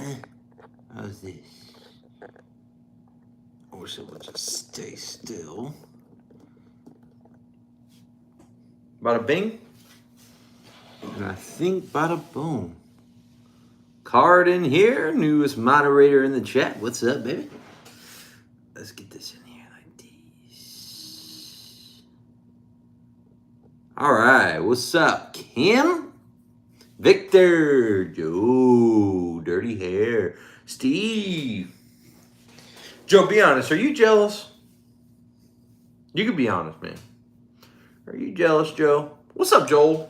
huh? How's this? I wish it would just stay still. Bada bing. And I think bada boom. Card in here, newest moderator in the chat. What's up, baby? Let's get this in here like this. All right, what's up, Kim? Victor, Joe, dirty hair, Steve. Joe, be honest. Are you jealous? You can be honest, man. Are you jealous, Joe? What's up, Joel?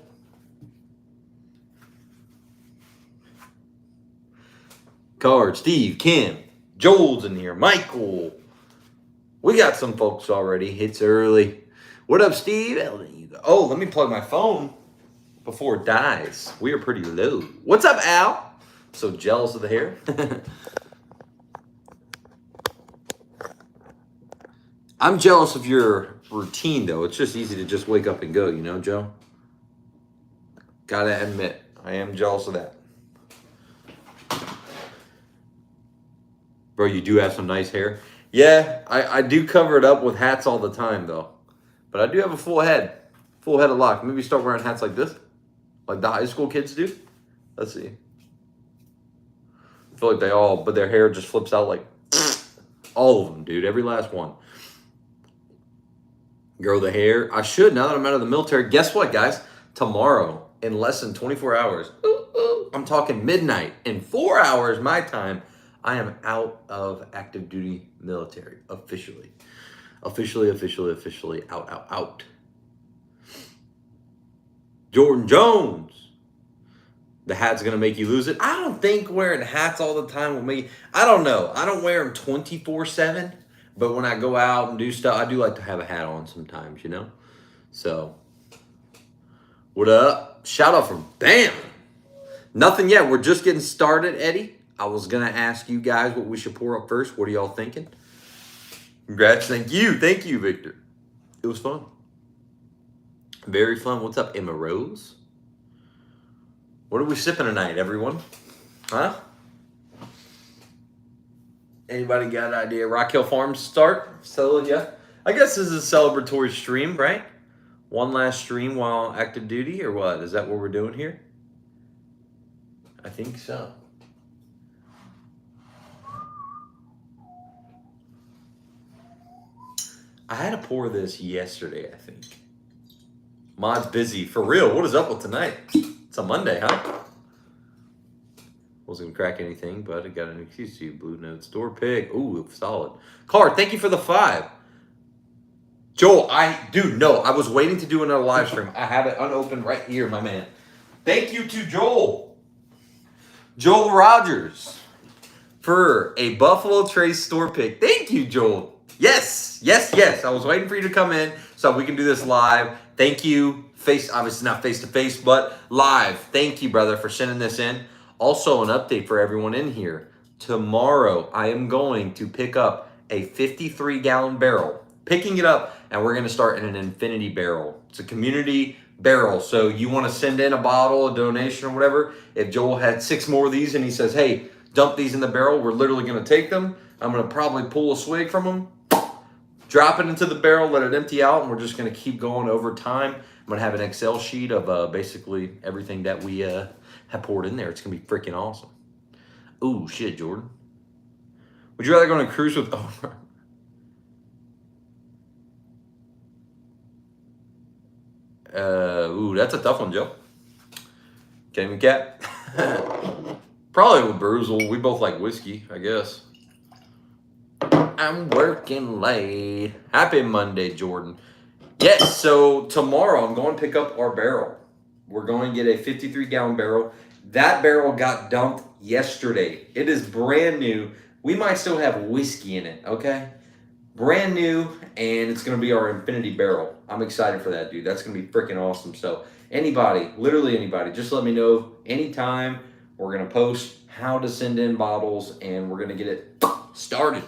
Card, Steve, Kim, Joel's in here, Michael. We got some folks already. It's early. What up, Steve? Oh, let me plug my phone before it dies. We are pretty low. What's up, Al? So jealous of the hair. I'm jealous of your routine, though. It's just easy to just wake up and go, you know, Joe? Gotta admit, I am jealous of that. Bro, you do have some nice hair. Yeah, I do cover it up with hats all the time, though. But I do have a full head of lock. Maybe start wearing hats like this, like the high school kids do. Let's see. I feel like they all, but their hair just flips out like all of them, dude. Every last one. Grow the hair. I should, now that I'm out of the military. Guess what, guys? Tomorrow, in less than 24 hours, I'm talking midnight, in 4 hours my time, I am out of active duty military, officially. Officially, out. Jordan Jones. The hat's going to make you lose it. I don't think wearing hats all the time will make, I don't know. I don't wear them 24/7, but when I go out and do stuff, I do like to have a hat on sometimes, you know? So, what up? Shout out from Bam. Nothing yet. We're just getting started, Eddie. I was going to ask you guys what we should pour up first. What are y'all thinking? Congrats. Thank you, Victor. It was fun. Very fun. What's up, Emma Rose? What are we sipping tonight, everyone? Huh? Anybody got an idea? Rock Hill Farms start? So, yeah. I guess this is a celebratory stream, right? One last stream while active duty, or what? Is that what we're doing here? I think so. I had to pour this yesterday, I think. Mod's busy. For real, what is up with tonight? It's a Monday, huh? Wasn't gonna crack anything, but I got an excuse to you. Blue Note Store Pig. Ooh, solid. Card, thank you for the 5. Joel, I was waiting to do another live stream. I have it unopened right here, my man. Thank you to Joel. Joel Rogers for a Buffalo Trace store pick. Thank you, Joel. Yes. I was waiting for you to come in so we can do this live. Thank you. Obviously not face-to-face, but live. Thank you, brother, for sending this in. Also, an update for everyone in here. Tomorrow, I am going to pick up a 53-gallon barrel. Picking it up, and we're going to start in an infinity barrel. It's a community barrel. So you want to send in a bottle, a donation, or whatever. If Joel had 6 more of these and he says, hey, dump these in the barrel, we're literally going to take them. I'm going to probably pull a swig from them, drop it into the barrel, let it empty out, and we're just going to keep going over time. I'm going to have an Excel sheet of basically everything that we have poured in there. It's going to be freaking awesome. Ooh, shit, Jordan. Would you rather go on a cruise with... Ooh, that's a tough one, Joe. Can we cat? Probably with Bruzel. We both like whiskey, I guess. I'm working late. Happy Monday, Jordan. Yes, so tomorrow I'm going to pick up our barrel. We're going to get a 53-gallon barrel. That barrel got dumped yesterday. It is brand new. We might still have whiskey in it, okay? Brand new, and it's going to be our infinity barrel. I'm excited for that, dude. That's going to be freaking awesome. So anybody, literally anybody, just let me know anytime. We're going to post how to send in bottles, and we're going to get it started.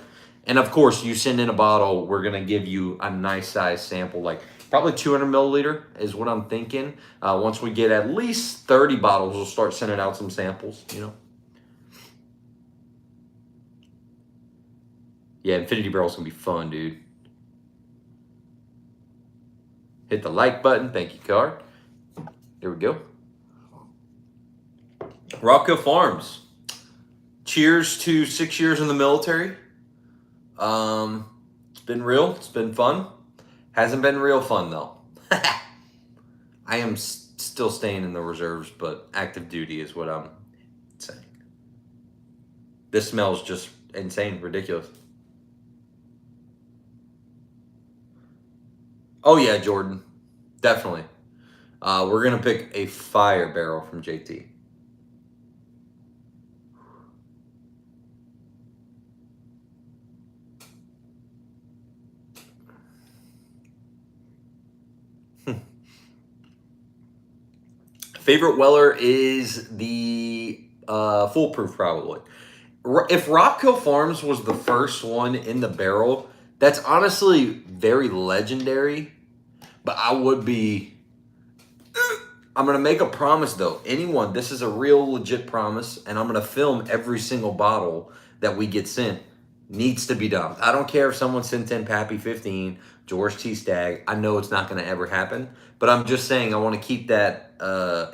And, of course, you send in a bottle, we're going to give you a nice size sample, like probably 200 milliliter is what I'm thinking. Once we get at least 30 bottles, we'll start sending out some samples, you know. Yeah, Infinity Barrel's going to be fun, dude. Hit the like button. Thank you, Card. Here we go. Rockhill Farms. Cheers to 6 years in the military. It's been real. It's been fun. Hasn't been real fun, though. I am still staying in the reserves, but active duty is what I'm saying. This smells just insane, ridiculous. Oh, yeah, Jordan. Definitely. We're going to pick a fire barrel from JT. Favorite Weller is the Foolproof, probably. If Rockhill Farms was the first one in the barrel, that's honestly very legendary. But I would be... I'm going to make a promise, though. Anyone, this is a real legit promise, and I'm going to film every single bottle that we get sent. Needs to be dumped. I don't care if someone sent in Pappy 15, George T. Stagg. I know it's not going to ever happen, but I'm just saying I want to keep that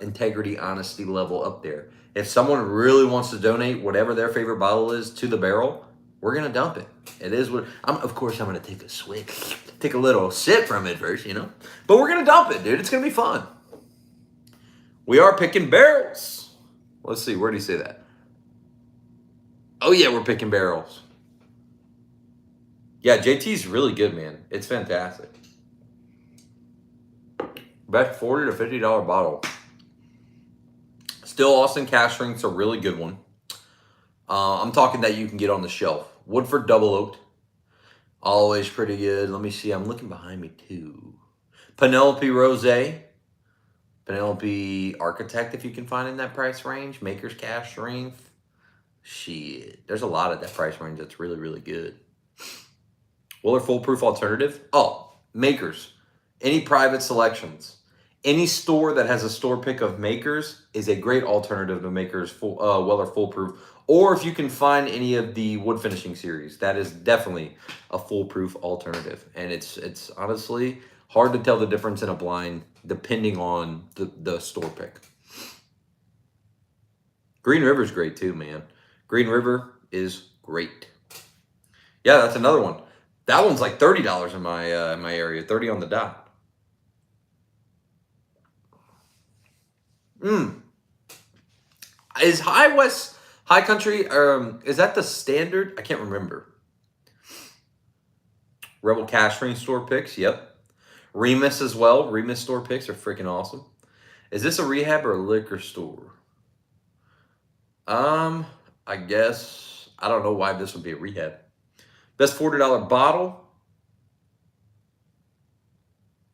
integrity, honesty level up there. If someone really wants to donate whatever their favorite bottle is to the barrel, we're going to dump it. It is what... Of course, I'm going to take a swig. Take a little sip from it first, you know? But we're going to dump it, dude. It's going to be fun. We are picking barrels. Let's see. Where do you say that? Oh, yeah, we're picking barrels. Yeah, JT's really good, man. It's fantastic. Best $40 to $50 bottle. Still, Austin Cash Drink's a really good one. I'm talking that you can get on the shelf. Woodford Double Oaked. Always pretty good. Let me see. I'm looking behind me, too. Penelope Rosé. Penelope Architect, if you can find in that price range. Maker's Cash Strength. Shit. There's a lot of that price range that's really, really good. Weller Foolproof Alternative. Oh, Makers. Any private selections. Any store that has a store pick of Makers is a great alternative to Makers Weller Foolproof. Or if you can find any of the wood finishing series, that is definitely a foolproof alternative. And it's honestly hard to tell the difference in a blind depending on the store pick. Green River's great too, man. Green River is great. Yeah, that's another one. That one's like $30 in my area, 30 on the dot. Is High Country, is that the standard? I can't remember. Rebel Cash Ring store picks, yep. Remus as well. Remus store picks are freaking awesome. Is this a rehab or a liquor store? I guess, I don't know why this would be a rehab. Best $40 bottle.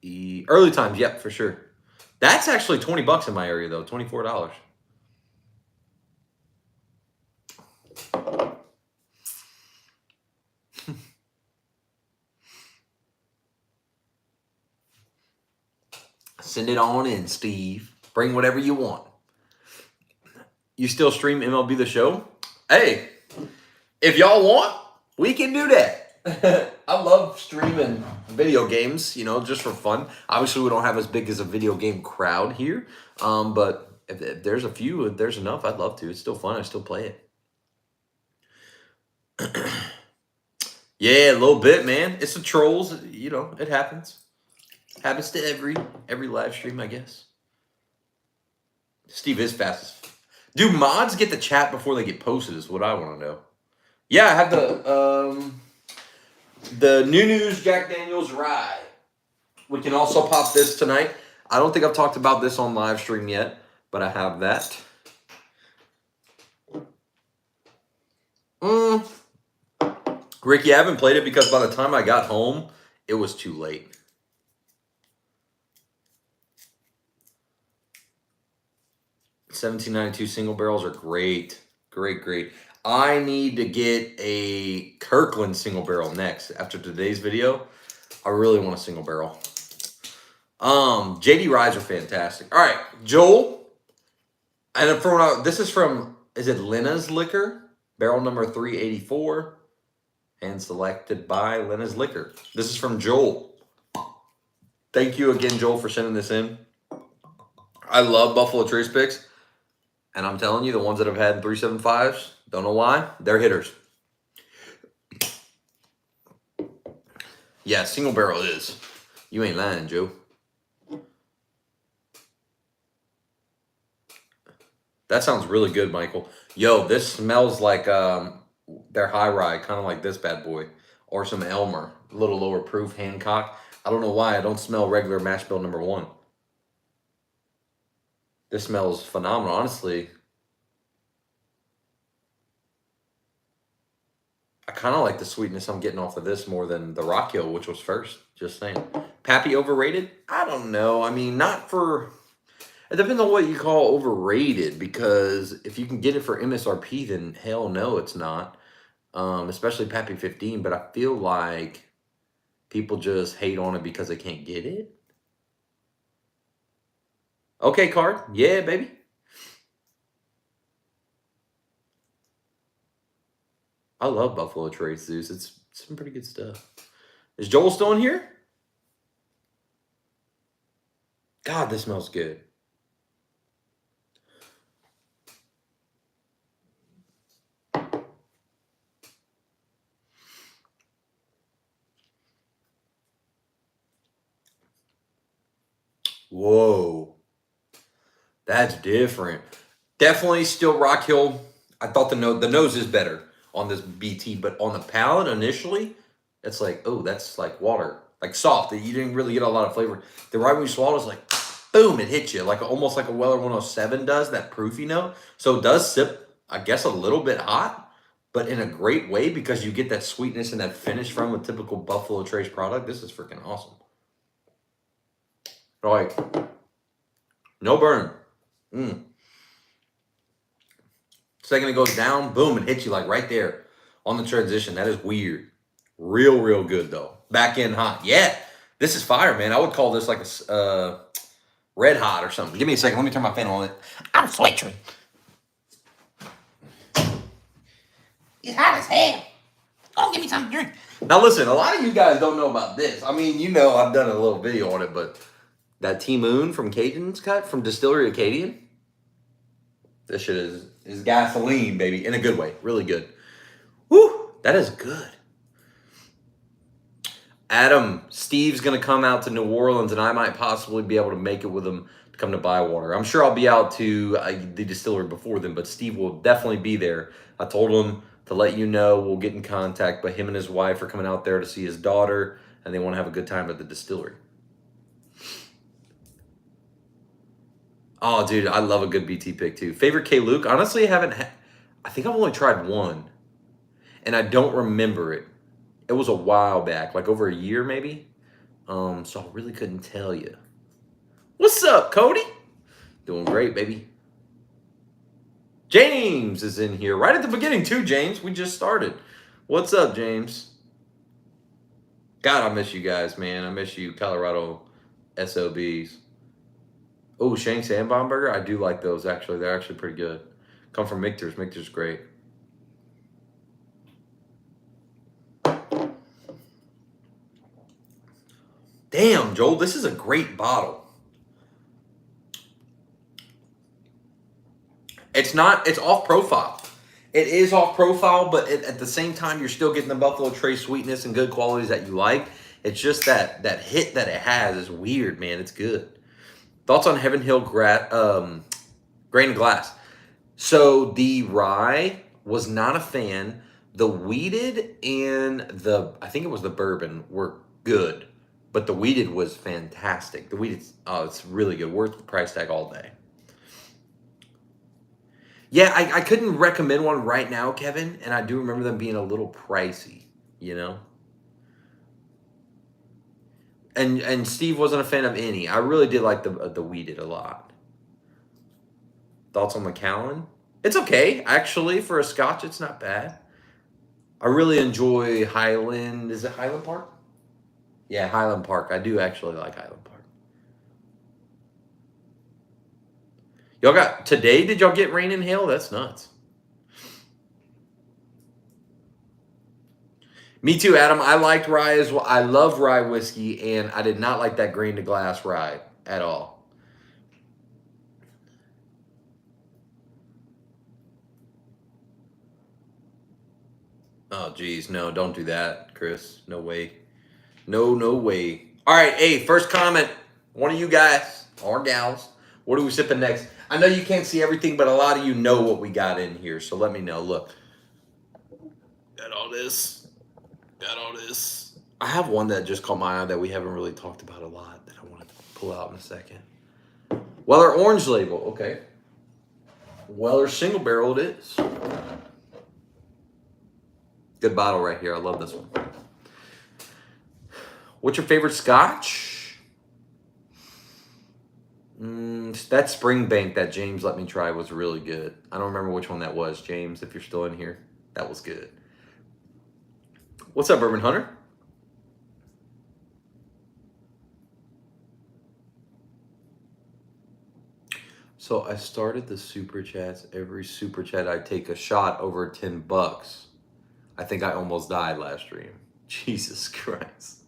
Early Times, yep, for sure. That's actually $20 in my area, though. $24. Send it on in, Steve. Bring whatever you want. You still stream MLB The Show? Hey, if y'all want, we can do that. I love streaming video games, you know, just for fun. Obviously, we don't have as big as a video game crowd here. But if there's a few, if there's enough, I'd love to. It's still fun. I still play it. Yeah, a little bit, man. It's the trolls. You know, it happens. Happens to every live stream, I guess. Steve is fastest. Do mods get the chat before they get posted is what I want to know. Yeah, I have the New News Jack Daniels Rye. We can also pop this tonight. I don't think I've talked about this on live stream yet, but I have that. Ricky, I haven't played it because by the time I got home, it was too late. $17.92 single barrels are great. Great. I need to get a Kirkland single barrel next. After today's video, I really want a single barrel. JD Ryes are fantastic. All right, Joel. And this is from, is it Lena's Liquor? Barrel number 384. Hand selected by Lena's Liquor. This is from Joel. Thank you again, Joel, for sending this in. I love Buffalo Trace picks. And I'm telling you, the ones that I've had in 375s, don't know why, they're hitters. Yeah, single barrel is. You ain't lying, Joe. That sounds really good, Michael. Yo, this smells like their high rye, kind of like this bad boy. Or some Elmer, a little lower proof, Hancock. I don't know why I don't smell regular mash bill number 1. This smells phenomenal, honestly. I kind of like the sweetness I'm getting off of this more than the Rock Hill, which was first. Just saying. Pappy overrated? I don't know. I mean, not for... It depends on what you call overrated, because if you can get it for MSRP, then hell no, it's not. Especially Pappy 15, but I feel like people just hate on it because they can't get it. Okay, card. Yeah, baby. I love Buffalo Trace, Zeus. It's some pretty good stuff. Is Joel still in here? God, this smells good. Whoa. That's different. Definitely still Rock Hill. I thought the nose is better on this BT, but on the palate initially, it's like, oh, that's like water. Like soft. You didn't really get a lot of flavor. The right when you swallow, it's like, boom, it hits you. Like almost like a Weller 107 does, that proofy note. So it does sip, I guess, a little bit hot, but in a great way because you get that sweetness and that finish from a typical Buffalo Trace product. This is freaking awesome. Like, no burn. Second it goes down, boom, it hits you like right there on the transition. That is weird. Real good, though. Back end hot. Yeah, this is fire, man. I would call this like a red hot or something. Give me a second. Let me turn my fan on. I'm switching. It's hot as hell. Oh, give me something to drink. Now, listen, a lot of you guys don't know about this. I mean, you know I've done a little video on it, but that T-Moon from Cajun's cut from Distillery Acadian, this shit is gasoline, baby, in a good way. Really good. Woo, that is good. Adam, Steve's going to come out to New Orleans, and I might possibly be able to make it with him to come to Bywater. I'm sure I'll be out to the distillery before then, but Steve will definitely be there. I told him to let you know. We'll get in contact, but him and his wife are coming out there to see his daughter, and they want to have a good time at the distillery. Oh, dude, I love a good BT pick, too. Favorite K-Luke? Honestly, I think I've only tried one, and I don't remember it. It was a while back, like over a year, maybe. So I really couldn't tell you. What's up, Cody? Doing great, baby. James is in here right at the beginning, too, James. We just started. What's up, James? God, I miss you guys, man. I miss you, Colorado SOBs. Oh, Shank's and Bomberger? I do like those, actually. They're actually pretty good. Come from Michter's. Michter's great. Damn, Joel, this is a great bottle. It's off profile. It is off profile, but at the same time, you're still getting the Buffalo Trace sweetness and good qualities that you like. It's just that hit that it has is weird, man. It's good. Thoughts on Heaven Hill Grain and Glass? So the rye was not a fan. The wheated and I think it was the bourbon were good, but the wheated was fantastic. The wheated, it's really good. Worth the price tag all day. Yeah, I couldn't recommend one right now, Kevin, and I do remember them being a little pricey, you know? And Steve wasn't a fan of any. I really did like the wheated a lot. Thoughts on Macallan? It's okay, actually. For a Scotch, it's not bad. I really enjoy Highland. Is it Highland Park? Yeah, Highland Park. I do actually like Highland Park. Today, did y'all get rain and hail? That's nuts. Me too, Adam. I liked rye as well. I love rye whiskey, and I did not like that grain to glass rye at all. Oh, geez. No, don't do that, Chris. No way. No, no way. All right, hey, first comment. One of you guys or gals, what are we sipping next? I know you can't see everything, but a lot of you know what we got in here, so let me know. Look, got all this. Got all this. I have one that just caught my eye that we haven't really talked about a lot that I want to pull out in a second. Weller Orange Label. Okay. Weller Single Barrel it is. Good bottle right here. I love this one. What's your favorite scotch? That Springbank that James let me try was really good. I don't remember which one that was, James, if you're still in here. That was good. What's up, Bourbon Hunter? So I started the super chats. Every super chat I take a shot over $10. I think I almost died last stream. Jesus Christ.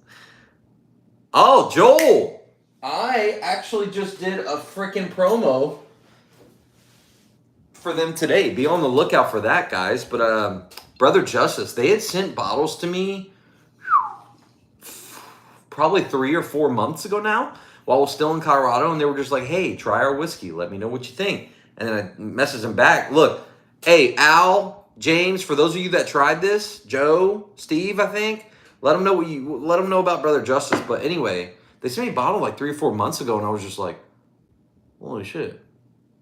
Oh, Joel! I actually just did a freaking promo for them today. Be on the lookout for that, guys. But Brother Justice, they had sent bottles to me probably 3 or 4 months ago now while I was still in Colorado, and they were just like, hey, try our whiskey. Let me know what you think. And then I messaged them back. Look, hey, Al, James, for those of you that tried this, Joe, Steve, I think, let them know about Brother Justice. But anyway, they sent me a bottle like 3 or 4 months ago, and I was just like, holy shit,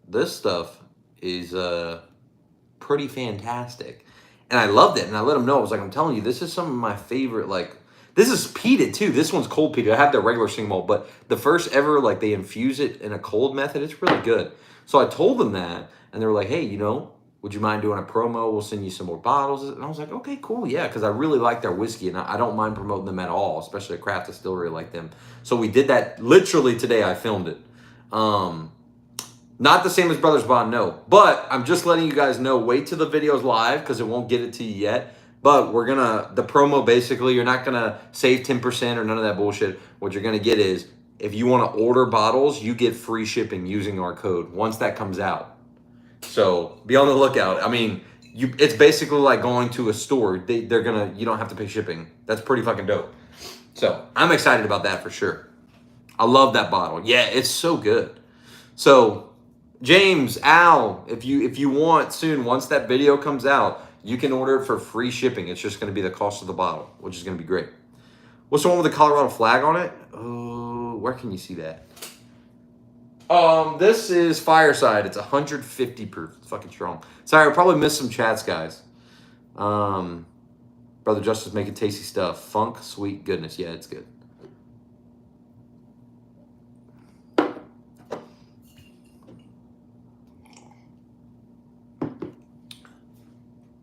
this stuff is pretty fantastic. And I loved it, and I let them know. I was like, I'm telling you, this is some of my favorite, like, this is peated too. This one's cold peated. I have the regular single malt, but the first ever, like, they infuse it in a cold method. It's really good. So I told them that, and they were like, hey, would you mind doing a promo? We'll send you some more bottles. And I was like, okay, cool, yeah, because I really like their whiskey, and I don't mind promoting them at all, especially a craft distillery like them. So we did that literally today. I filmed it. Not the same as Brothers Bond, no. But I'm just letting you guys know, wait till the video's live because it won't get it to you yet. But the promo basically, you're not going to save 10% or none of that bullshit. What you're going to get is, if you want to order bottles, you get free shipping using our code once that comes out. So be on the lookout. I mean, it's basically like going to a store. You don't have to pay shipping. That's pretty fucking dope. So I'm excited about that for sure. I love that bottle. Yeah, it's so good. So James, Al, if you want soon, once that video comes out, you can order it for free shipping. It's just going to be the cost of the bottle, which is going to be great. What's the one with the Colorado flag on it? Oh, where can you see that? This is Fireside. It's 150 proof. It's fucking strong. Sorry, I probably missed some chats, guys. Brother Justice making tasty stuff. Funk, sweet goodness. Yeah, it's good.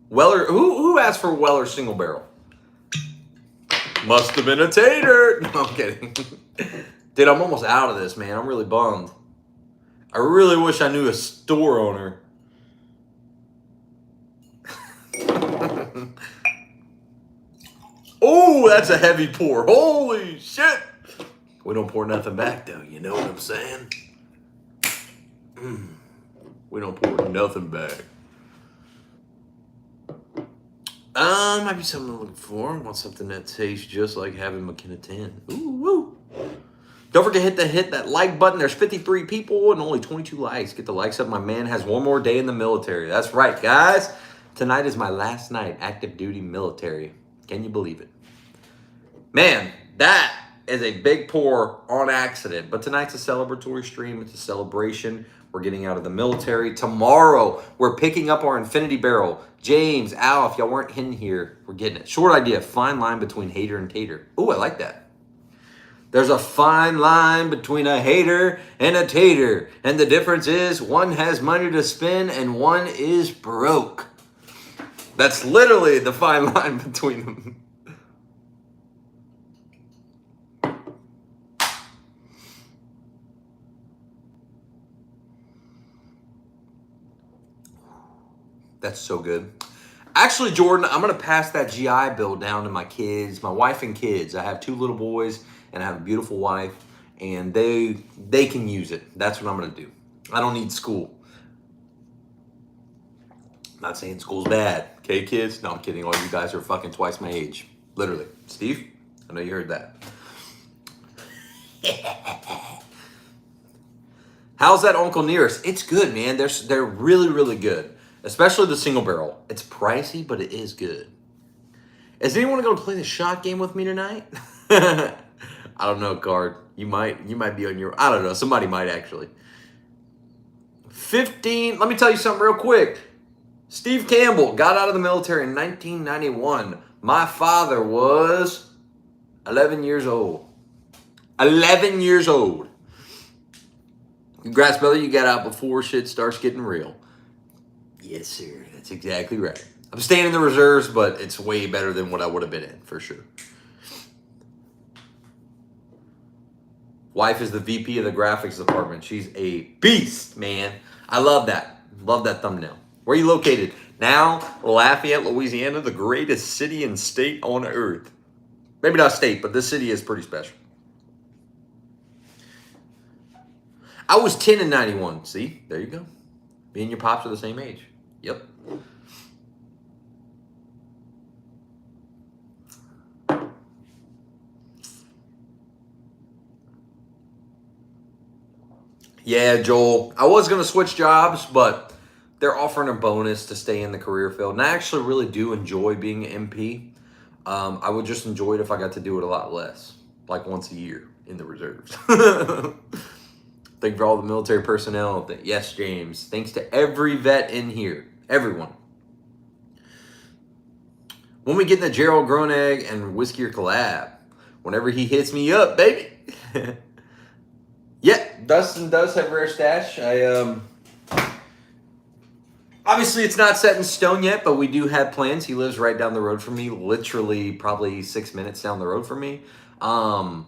Weller, who asked for Weller single barrel? Must have been a tater. No, I'm kidding. Dude, I'm almost out of this, man. I'm really bummed. I really wish I knew a store owner. Oh, that's a heavy pour. Holy shit. We don't pour nothing back, though. You know what I'm saying? We don't pour nothing back. Might be something I'm looking for. I want something that tastes just like having McKenna 10. Ooh, woo. Don't forget to hit that like button. There's 53 people and only 22 likes. Get the likes up. My man has one more day in the military. That's right, guys. Tonight is my last night active duty military. Can you believe it? Man, that is a big pour on accident. But tonight's a celebratory stream. It's a celebration. We're getting out of the military. Tomorrow, we're picking up our infinity barrel. James, Al, if y'all weren't in here, we're getting it. Short idea, fine line between hater and tater. Ooh, I like that. There's a fine line between a hater and a tater. And the difference is one has money to spend and one is broke. That's literally the fine line between them. That's so good. Actually, Jordan, I'm going to pass that GI Bill down to my kids, my wife and kids. I have 2 little boys, and I have a beautiful wife, and they can use it. That's what I'm going to do. I don't need school. I'm not saying school's bad. Okay, kids? No, I'm kidding. All you guys are fucking twice my age. Literally. Steve, I know you heard that. How's that Uncle Nearest? It's good, man. They're really, really good. Especially the single barrel. It's pricey, but it is good. Is anyone going to play the shot game with me tonight? I don't know, Card. You might be on your... I don't know. Somebody might, actually. 15... Let me tell you something real quick. Steve Campbell got out of the military in 1991. My father was 11 years old. 11 years old. Congrats, brother. You got out before shit starts getting real. Yes, sir. That's exactly right. I'm staying in the reserves, but it's way better than what I would have been in, for sure. Wife is the VP of the graphics department. She's a beast, man. I love that. Love that thumbnail. Where are you located? Now, Lafayette, Louisiana, the greatest city and state on earth. Maybe not state, but this city is pretty special. I was 10 in 91. See? There you go. Me and your pops are the same age. Yep. Yeah, Joel. I was going to switch jobs, but they're offering a bonus to stay in the career field. And I actually really do enjoy being an MP. I would just enjoy it if I got to do it a lot less. Like once a year in the reserves. Thank you for all the military personnel. Yes, James. Thanks to every vet in here. Everyone. When we get the Gerald Gronegg and Whiskey or collab. Whenever he hits me up, baby. Yeah, Dustin does have Rare Stash. Obviously, it's not set in stone yet, but we do have plans. He lives right down the road from me. Literally, probably 6 minutes down the road from me. And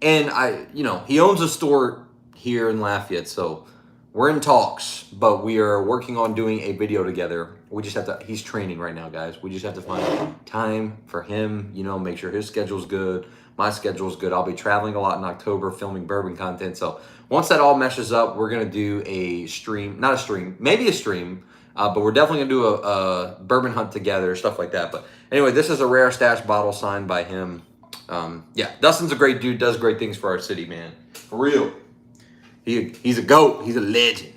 he owns a store here in Lafayette, so we're in talks, but we are working on doing a video together. We just have to, he's training right now, guys. We just have to find time for him, make sure his schedule's good, my schedule's good. I'll be traveling a lot in October, filming bourbon content, so once that all meshes up, we're going to do a stream, not a stream, maybe a stream, but we're definitely going to do a bourbon hunt together, stuff like that. But anyway, this is a Rare Stash bottle signed by him. Yeah, Dustin's a great dude, does great things for our city, man. For real. He's a GOAT. He's a legend.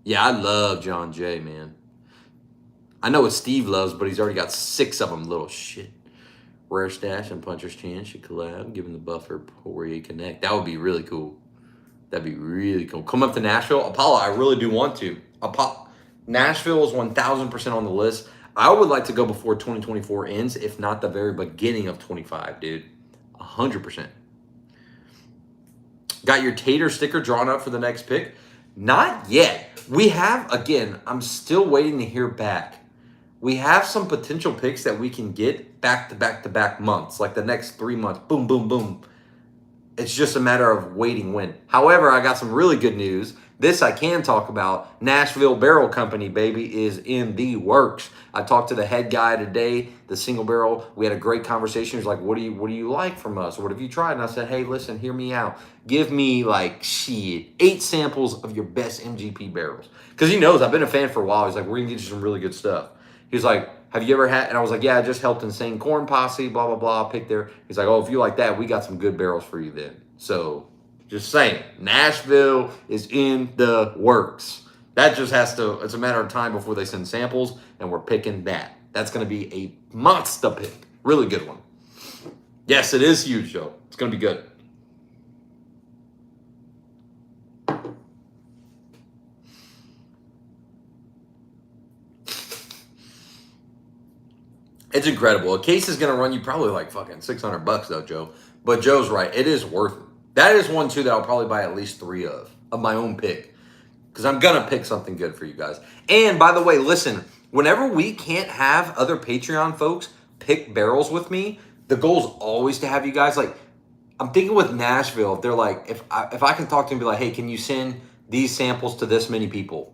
Yeah, I love John Jay, man. I know what Steve loves, but he's already got 6 of them, little shit. Rare Stash and Puncher's Chance should collab, giving the buffer Poirier Connect. That would be really cool. That'd be really cool. Come up to Nashville. Apollo, I really do want to. Nashville is 1,000% on the list. I would like to go before 2024 ends, if not the very beginning of 25, dude. 100%. Got your Tater sticker drawn up for the next pick? Not yet. We have, again, I'm still waiting to hear back. We have some potential picks that we can get back-to-back-to-back months, like the next 3 months. Boom, boom, boom. It's just a matter of waiting when. However, I got some really good news. This I can talk about. Nashville Barrel Company, baby, is in the works. I talked to the head guy today, the single barrel. We had a great conversation. He's like, what do you like from us? What have you tried? And I said, hey, listen, hear me out. Give me 8 samples of your best MGP barrels. Because he knows I've been a fan for a while. He's like, we're going to get you some really good stuff. He's like, have you ever had, and I was like, yeah, I just helped Insane Corn Posse, blah, blah, blah, pick there. He's like, oh, if you like that, we got some good barrels for you then. So, just saying, Nashville is in the works. That just has to, it's a matter of time before they send samples, and we're picking that. That's going to be a monster pick. Really good one. Yes, it is huge, though. It's going to be good. It's incredible. A case is going to run you probably fucking $600 though, Joe. But Joe's right. It is worth it. That is one, too, that I'll probably buy at least 3 of my own pick. Because I'm going to pick something good for you guys. And, by the way, listen, whenever we can't have other Patreon folks pick barrels with me, the goal is always to have you guys, I'm thinking with Nashville, if they're like, if I can talk to them and be like, hey, can you send these samples to this many people?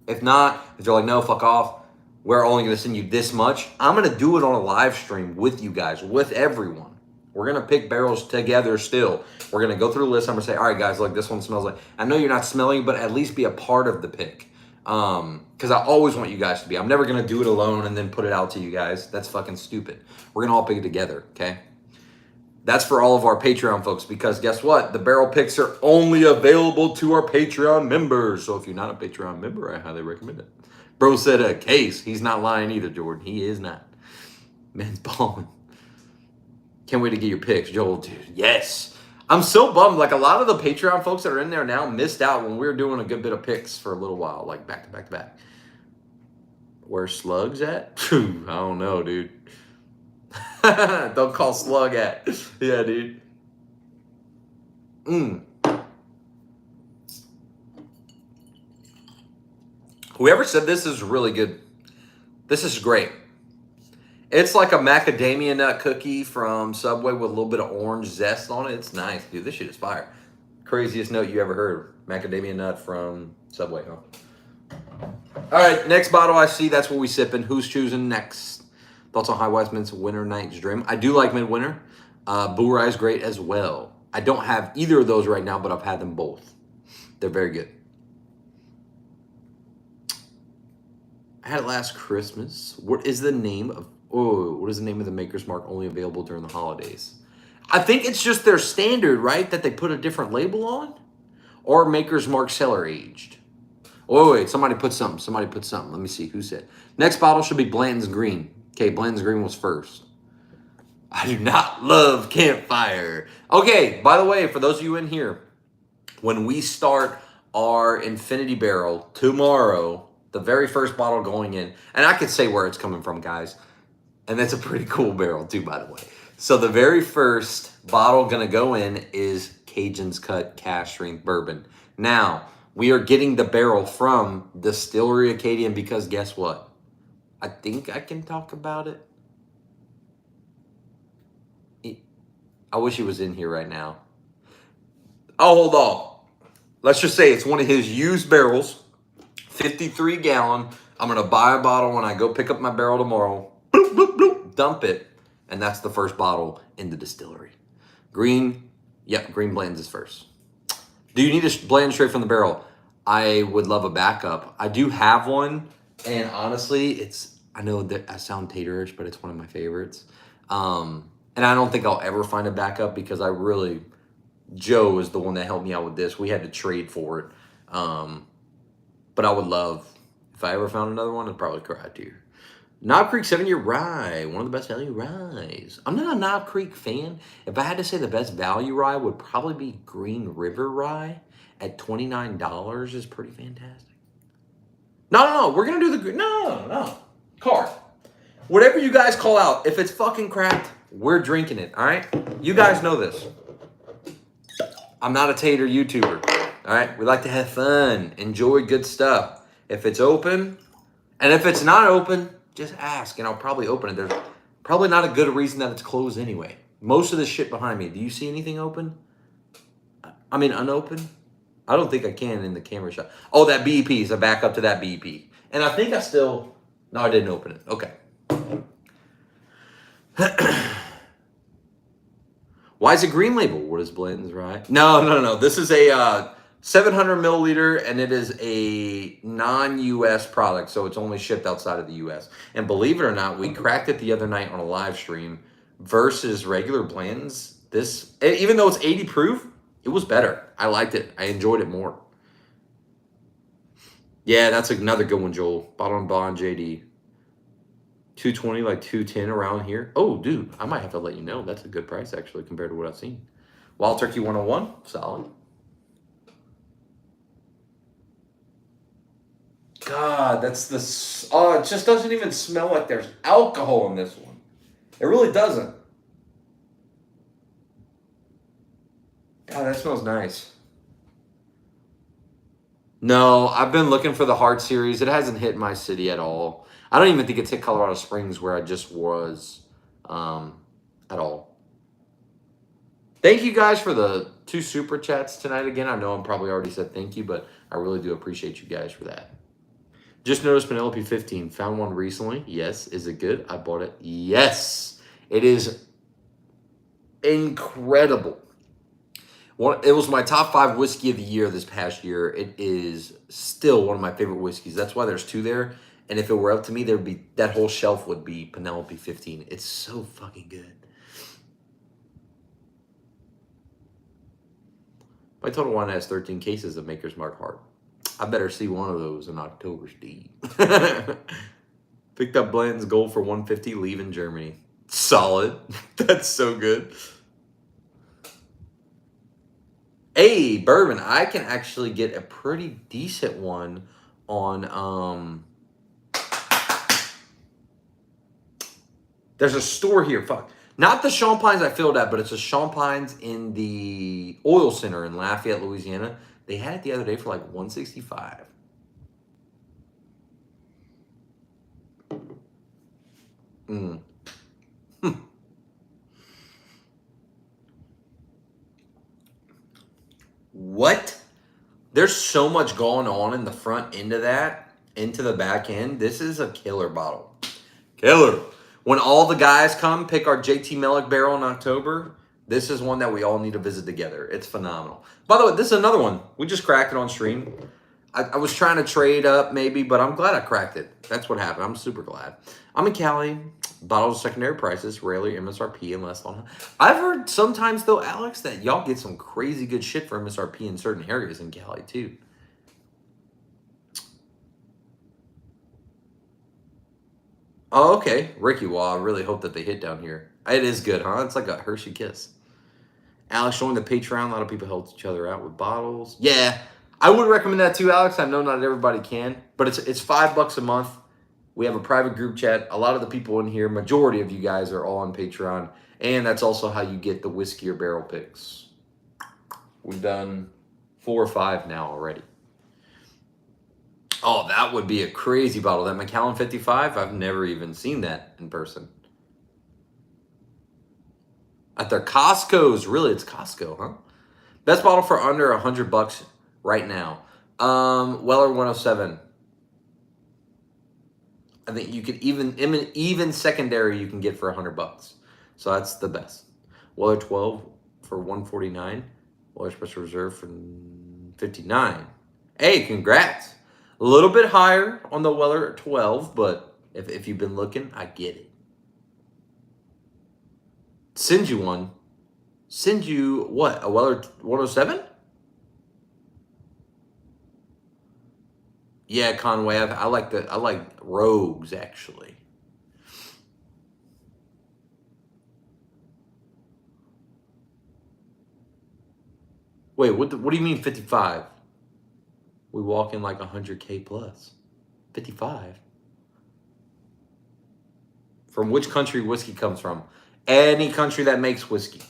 If not, if they're like, no, fuck off, we're only going to send you this much. I'm going to do it on a live stream with you guys, with everyone. We're going to pick barrels together still. We're going to go through the list. I'm going to say, all right, guys, look, this one smells like, I know you're not smelling, but at least be a part of the pick. Because I always want you guys to be. I'm never going to do it alone and then put it out to you guys. That's fucking stupid. We're going to all pick it together, okay? That's for all of our Patreon folks, because guess what? The barrel picks are only available to our Patreon members. So if you're not a Patreon member, I highly recommend it. Bro said a case. He's not lying either, Jordan. He is not. Man's balling. Can't wait to get your picks, Joel, dude. Yes. I'm so bummed. Like, a lot of the Patreon folks that are in there now missed out when we were doing a good bit of picks for a little while, like back to back to back. Where's Slugs at? Phew, I don't know, dude. Don't call Slug at. Yeah, dude. Whoever said this is really good. This is great. It's like a macadamia nut cookie from Subway with a little bit of orange zest on it. It's nice, dude. This shit is fire. Craziest note you ever heard. Macadamia nut from Subway, huh? All right, next bottle I see. That's what we sipping. Who's choosing next? Thoughts on High Wiseman's Winter Night's Dream? I do like Midwinter. Boo Rye is great as well. I don't have either of those right now, but I've had them both. They're very good. I had it last Christmas. What is the name of the Maker's Mark only available during the holidays? I think it's just their standard, right? That they put a different label on? Or Maker's Mark cellar aged. Oh, wait, somebody put something. Let me see who said. Next bottle should be Blanton's Green. Okay, Blanton's Green was first. I do not love campfire. Okay, by the way, for those of you in here, when we start our Infinity Barrel tomorrow, the very first bottle going in, and I could say where it's coming from, guys, and that's a pretty cool barrel too, by the way. So the very first bottle gonna go in is Cajun's Cut Cask Strength Bourbon. Now, we are getting the barrel from Distillery Acadian because guess what? I think I can talk about it. I wish he was in here right now. Oh, hold on. Let's just say it's one of his used barrels, 53 gallon. I'm going to buy a bottle when I go pick up my barrel tomorrow. Bloop, bloop, bloop, dump it. And that's the first bottle in the distillery. Green. Yep, green Blanton's is first. Do you need a blend straight from the barrel? I would love a backup. I do have one. And honestly, I know that I sound taterish, but it's one of my favorites. And I don't think I'll ever find a backup because Joe is the one that helped me out with this. We had to trade for it. But I would love, if I ever found another one, I'd probably cry too. Knob Creek 7-year rye, one of the best value ryes. I'm not a Knob Creek fan. If I had to say the best value rye would probably be Green River rye at $29 is pretty fantastic. No, we're going to do the, no. Card. Whatever you guys call out, if it's fucking cracked, we're drinking it, all right? You guys know this. I'm not a tater YouTuber, all right? We like to have fun, enjoy good stuff. If it's open, and if it's not open, just ask, and I'll probably open it. There's probably not a good reason that it's closed anyway. Most of this shit behind me, do you see anything open? I mean, unopened? I don't think I can in the camera shot. Oh, that BEP is a backup to that BEP. And I think no, I didn't open it. Okay. Why is it green label? What is Blanton's rye? No. This is a 700 milliliter, and it is a non-U.S. product, so it's only shipped outside of the U.S. And believe it or not, we cracked it the other night on a live stream versus regular Blanton's. This, even though it's 80 proof, it was better. I liked it. I enjoyed it more. Yeah, that's another good one, Joel. Bottle and Bond, JD. 220, like 210 around here. Oh, dude, I might have to let you know. That's a good price, actually, compared to what I've seen. Wild Turkey 101, solid. God, that's the... Oh, it just doesn't even smell like there's alcohol in this one. It really doesn't. God, that smells nice. No, I've been looking for the Hard Series. It hasn't hit my city at all. I don't even think it's hit Colorado Springs where I just was at all. Thank you guys for the 2 super chats tonight again. I know I'm probably already said thank you, but I really do appreciate you guys for that. Just noticed Penelope 15. Found one recently. Yes. Is it good? I bought it. Yes. It is incredible. It was my top 5 whiskey of the year this past year. It is still one of my favorite whiskeys. That's why there's 2 there. And if it were up to me, there'd be that whole shelf would be Penelope 15. It's so fucking good. My total wine has 13 cases of Maker's Mark Heart. I better see one of those in October, Steve. Picked up Blanton's Gold for 150, leaving Germany. Solid. That's so good. Hey, Bourbon, I can actually get a pretty decent one on there's a store here, fuck. Not the Champagnes I filled at, but it's a Champagnes in the oil center in Lafayette, Louisiana. They had it the other day for like 165. Mm. What? There's so much going on in the front end of that, into the back end. This is a killer bottle. Killer. When all the guys come pick our JT Mellick barrel in October, this is one that we all need to visit together. It's phenomenal. By the way, this is another one. We just cracked it on stream. I was trying to trade up maybe, but I'm glad I cracked it. That's what happened. I'm super glad. I'm in Cali. Bottles secondary prices, rarely MSRP unless on. I've heard sometimes though, Alex, that y'all get some crazy good shit for MSRP in certain areas in Cali too. Oh, okay. Ricky, well, I really hope that they hit down here. It is good, huh? It's like a Hershey kiss. Alex showing the Patreon. A lot of people help each other out with bottles. Yeah, I would recommend that too, Alex. I know not everybody can, but it's $5 a month. We have a private group chat. A lot of the people in here, majority of you guys are all on Patreon. And that's also how you get the whiskey or barrel picks. We've done 4 or 5 now already. Oh, that would be a crazy bottle. That Macallan 55, I've never even seen that in person. At their Costco's, really, it's Costco, huh? Best bottle for under $100 right now. Weller 107. I think you could even secondary you can get for $100. So that's the best. Weller 12 for 149. Weller Special Reserve for 59. Hey, congrats. A little bit higher on the Weller 12, but if you've been looking, I get it. Send you one. Send you what? A Weller 107? Yeah, Conway. I like Rogues actually. Wait, what do you mean 55? We walk in like 100K plus. 55. From which country whiskey comes from? Any country that makes whiskey.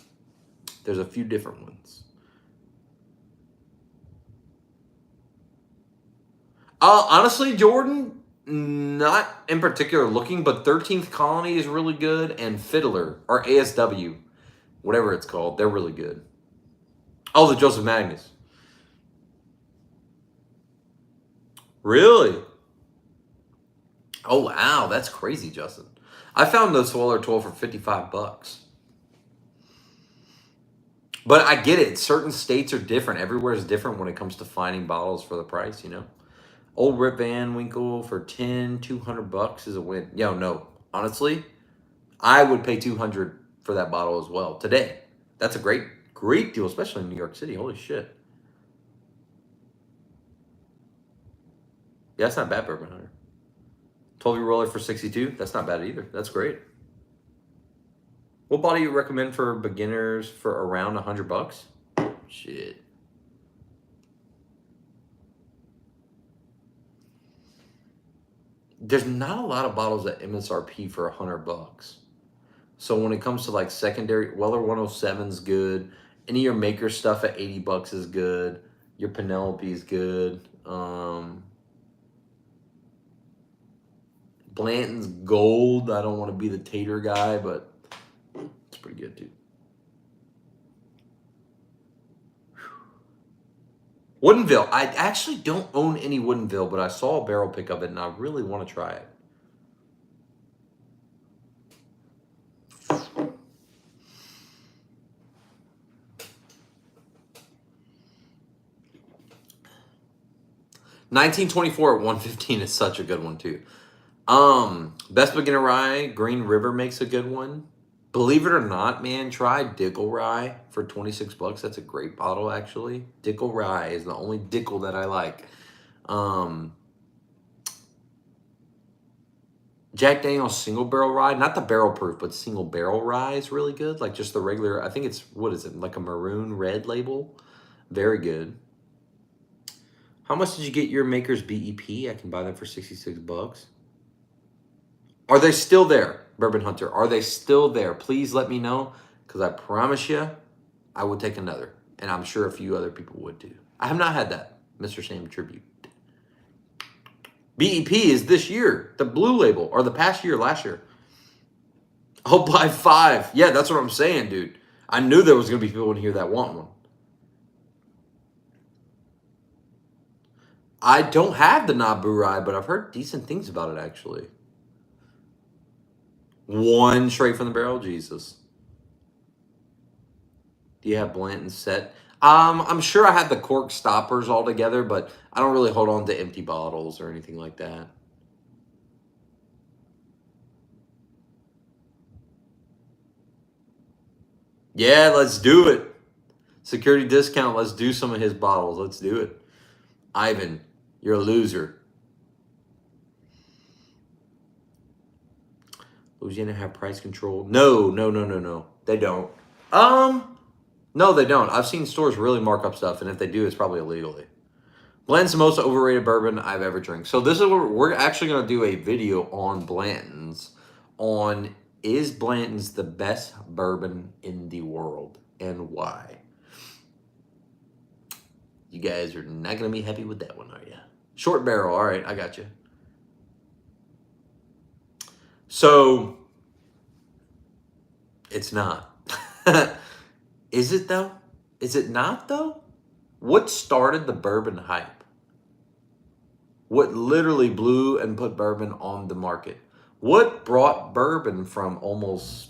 There's a few different ones. Honestly, Jordan, not in particular looking, but 13th Colony is really good, and Fiddler, or ASW, whatever it's called, they're really good. Oh, the Joseph Magnus. Really? Oh, wow, that's crazy, Justin. I found the Weller 12 for $55. But I get it. Certain states are different. Everywhere is different when it comes to finding bottles for the price, you know? Old Rip Van Winkle for $200 is a win. Yo, no. Honestly, I would pay $200 for that bottle as well today. That's a great deal, especially in New York City. Holy shit. Yeah, that's not bad, Bourbon Hunter. 12-year roller for 62. That's not bad either. That's great. What bottle do you recommend for beginners for around $100? Shit. There's not a lot of bottles at MSRP for $100. So when it comes to like secondary, Weller 107's good. Any of your maker stuff at $80 is good. Your Penelope is good. Blanton's Gold. I don't want to be the tater guy, but it's pretty good too. Woodinville. I actually don't own any Woodinville, but I saw a barrel pick of it, and I really want to try it. $19.24 at $1.15 is such a good one too. Best Beginner Rye, Green River makes a good one. Believe it or not, man, try Dickel Rye for $26. That's a great bottle, actually. Dickel Rye is the only Dickel that I like. Jack Daniel's Single Barrel Rye, not the barrel proof, but Single Barrel Rye is really good. Like just the regular, I think it's, what is it, like a maroon red label? Very good. How much did you get your Maker's BEP? I can buy them for $66. Are they still there, Bourbon Hunter? Are they still there? Please let me know, because I promise you, I would take another. And I'm sure a few other people would too. I have not had that, Mr. Sam Tribute. BEP is this year, the blue label, or the past year, last year. I'll buy 5. Yeah, that's what I'm saying, dude. I knew there was going to be people in here that want one. I don't have the Nabu Rye, but I've heard decent things about it, actually. 1 straight from the barrel? Jesus. Do you have Blanton set? I'm sure I have the cork stoppers all together, but I don't really hold on to empty bottles or anything like that. Yeah, let's do it. Security discount. Let's do some of his bottles. Let's do it. Ivan, you're a loser. Louisiana have price control? No. They don't. No, they don't. I've seen stores really mark up stuff, and if they do, it's probably illegally. Blanton's the most overrated bourbon I've ever drank. So this is what we're actually going to do a video on Blanton's. On is Blanton's the best bourbon in the world and why? You guys are not going to be happy with that one, are you? Short barrel. All right, I got you. So it's not. Is it though? Is it not though? What started the bourbon hype? What literally blew and put bourbon on the market? What brought bourbon from almost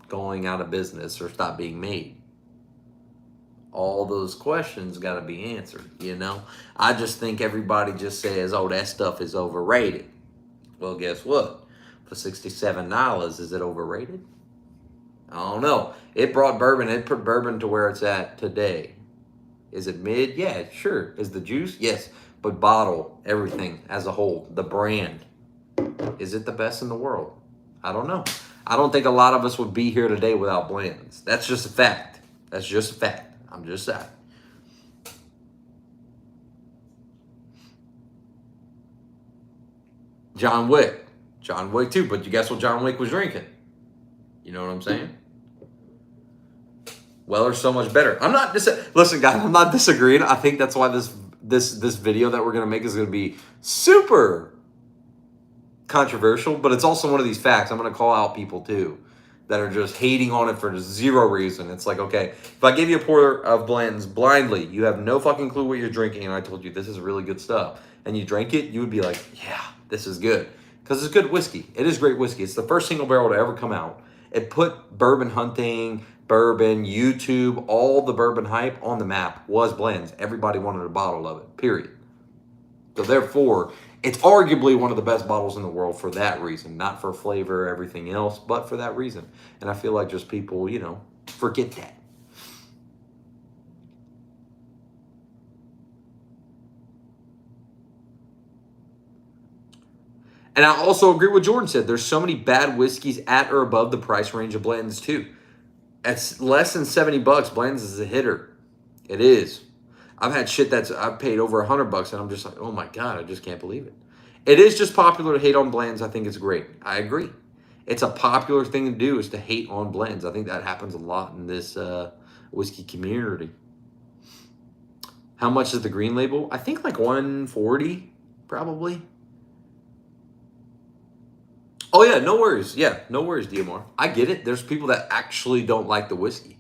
going out of business or stop being made? All those questions got to be answered, you know? I just think everybody just says, oh, that stuff is overrated. Well, guess what? For $67, is it overrated? I don't know. It brought bourbon. It put bourbon to where it's at today. Is it mid? Yeah, sure. Is the juice? Yes. But bottle, everything as a whole, the brand, is it the best in the world? I don't know. I don't think a lot of us would be here today without Blanton's. That's just a fact. That's just a fact. I'm just saying. John Wick. John Wick too, but you guess what John Wick was drinking? You know what I'm saying? Weller's so much better. I'm not listen, guys. I'm not disagreeing. I think that's why this video that we're gonna make is gonna be super controversial, but it's also one of these facts. I'm gonna call out people too that are just hating on it for zero reason. It's like, okay, if I give you a pour of Blanton's blindly, you have no fucking clue what you're drinking, and I told you this is really good stuff, and you drank it, you would be like, yeah, this is good, because it's good whiskey. It is great whiskey. It's the first single barrel to ever come out. It put bourbon hunting, bourbon, YouTube, all the bourbon hype on the map was Blanton's. Everybody wanted a bottle of it, period. So therefore, it's arguably one of the best bottles in the world for that reason. Not for flavor or everything else, but for that reason. And I feel like just people, you know, forget that. And I also agree with Jordan said. There's so many bad whiskeys at or above the price range of Blanton's too. At less than $70, Blanton's is a hitter. It is. I've had shit I've paid over $100 and I'm just like, oh my God, I just can't believe it. It is just popular to hate on blends. I think it's great. I agree. It's a popular thing to do is to hate on blends. I think that happens a lot in this whiskey community. How much is the green label? I think like $140, probably. Oh yeah, no worries. Yeah, no worries, DMR. I get it. There's people that actually don't like the whiskey.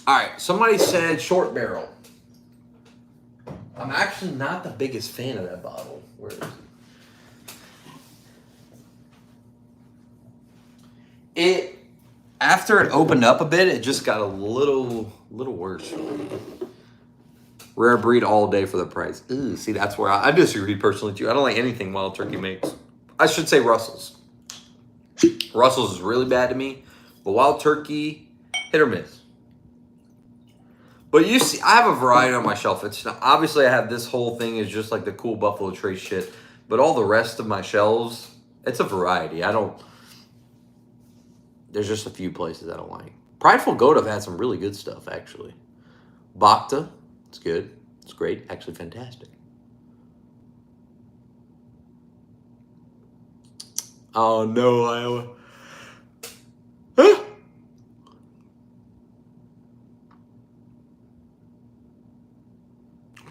All right, somebody said short barrel. I'm actually not the biggest fan of that bottle. Where is it? After it opened up a bit, it just got a little worse. Rare breed all day for the price. Ooh, see, that's where I disagree personally too. I don't like anything Wild Turkey makes. I should say Russell's. Russell's is really bad to me, but Wild Turkey, hit or miss. But you see, I have a variety on my shelf. It's not, obviously I have this whole thing is just like the cool Buffalo Trace shit, but all the rest of my shelves, it's a variety. There's just a few places I don't like. Prideful Goat have had some really good stuff actually. Bacta, it's good. It's great. Actually fantastic. Oh no, Iowa. Huh?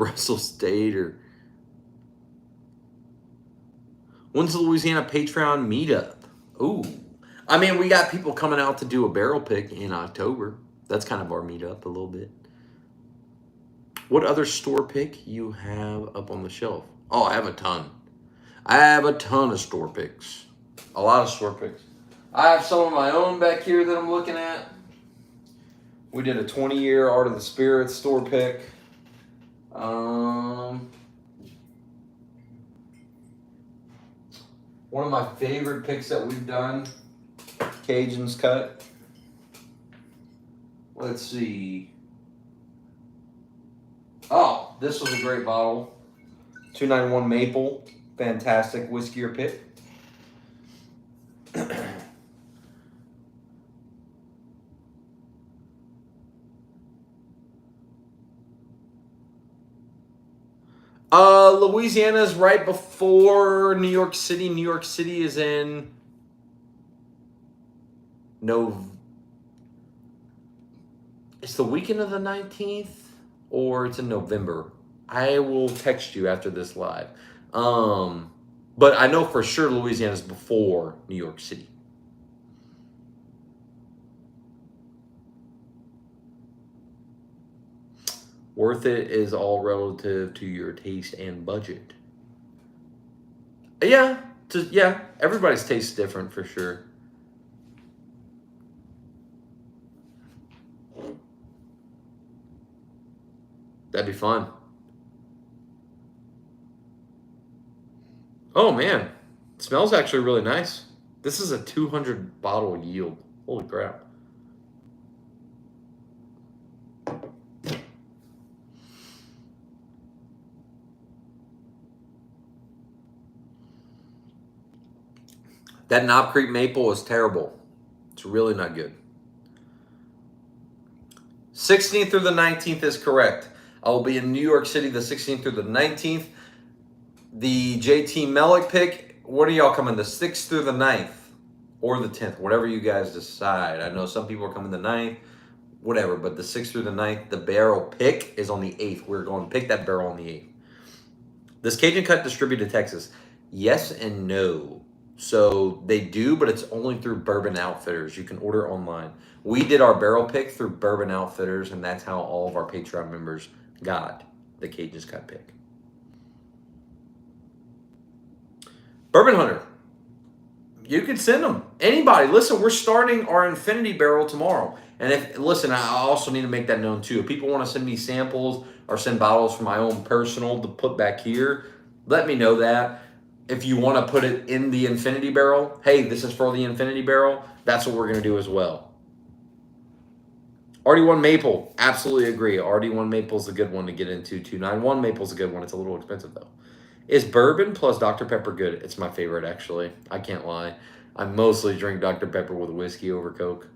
Russell State or when's the Louisiana Patreon meetup? Ooh. I mean, we got people coming out to do a barrel pick in October. That's kind of our meetup a little bit. What other store pick you have up on the shelf? Oh, I have a ton. I have a ton of store picks. A lot of store picks. I have some of my own back here that I'm looking at. We did a 20-year Art of the Spirit store pick. One of my favorite picks that we've done, Cajun's Cut. Let's see. Oh, this was a great bottle. 291 Maple. Fantastic whiskey or pick. Louisiana's right before New York City. New York City is in it's the weekend of the 19th or it's in November. I will text you after this live. But I know for sure Louisiana's before New York City. Worth it is all relative to your taste and budget. Yeah, everybody's taste is different for sure. That'd be fun. Oh man, it smells actually really nice. This is a 200 bottle yield. Holy crap. That Knob Creek Maple is terrible. It's really not good. 16th through the 19th is correct. I will be in New York City the 16th through the 19th. The JT Mellick pick, what are y'all coming, the 6th through the 9th? Or the 10th, whatever you guys decide. I know some people are coming the 9th, whatever, but the 6th through the 9th, the barrel pick is on the 8th. We're going to pick that barrel on the 8th. Does Cajun Cut distribute to Texas? Yes and no. So they do, but it's only through Bourbon Outfitters. You can order online. We did our barrel pick through Bourbon Outfitters, and that's how all of our Patreon members got the Cajun's Cut pick. Bourbon Hunter. You can send them. Anybody. Listen, we're starting our Infinity Barrel tomorrow. And listen, I also need to make that known too. If people want to send me samples or send bottles from my own personal to put back here, let me know that. If you want to put it in the Infinity Barrel, hey, this is for the Infinity Barrel, that's what we're going to do as well. RD1 Maple, absolutely agree. RD1 Maple is a good one to get into. 291 Maple is a good one. It's a little expensive, though. Is bourbon plus Dr. Pepper good? It's my favorite, actually. I can't lie. I mostly drink Dr. Pepper with whiskey over Coke.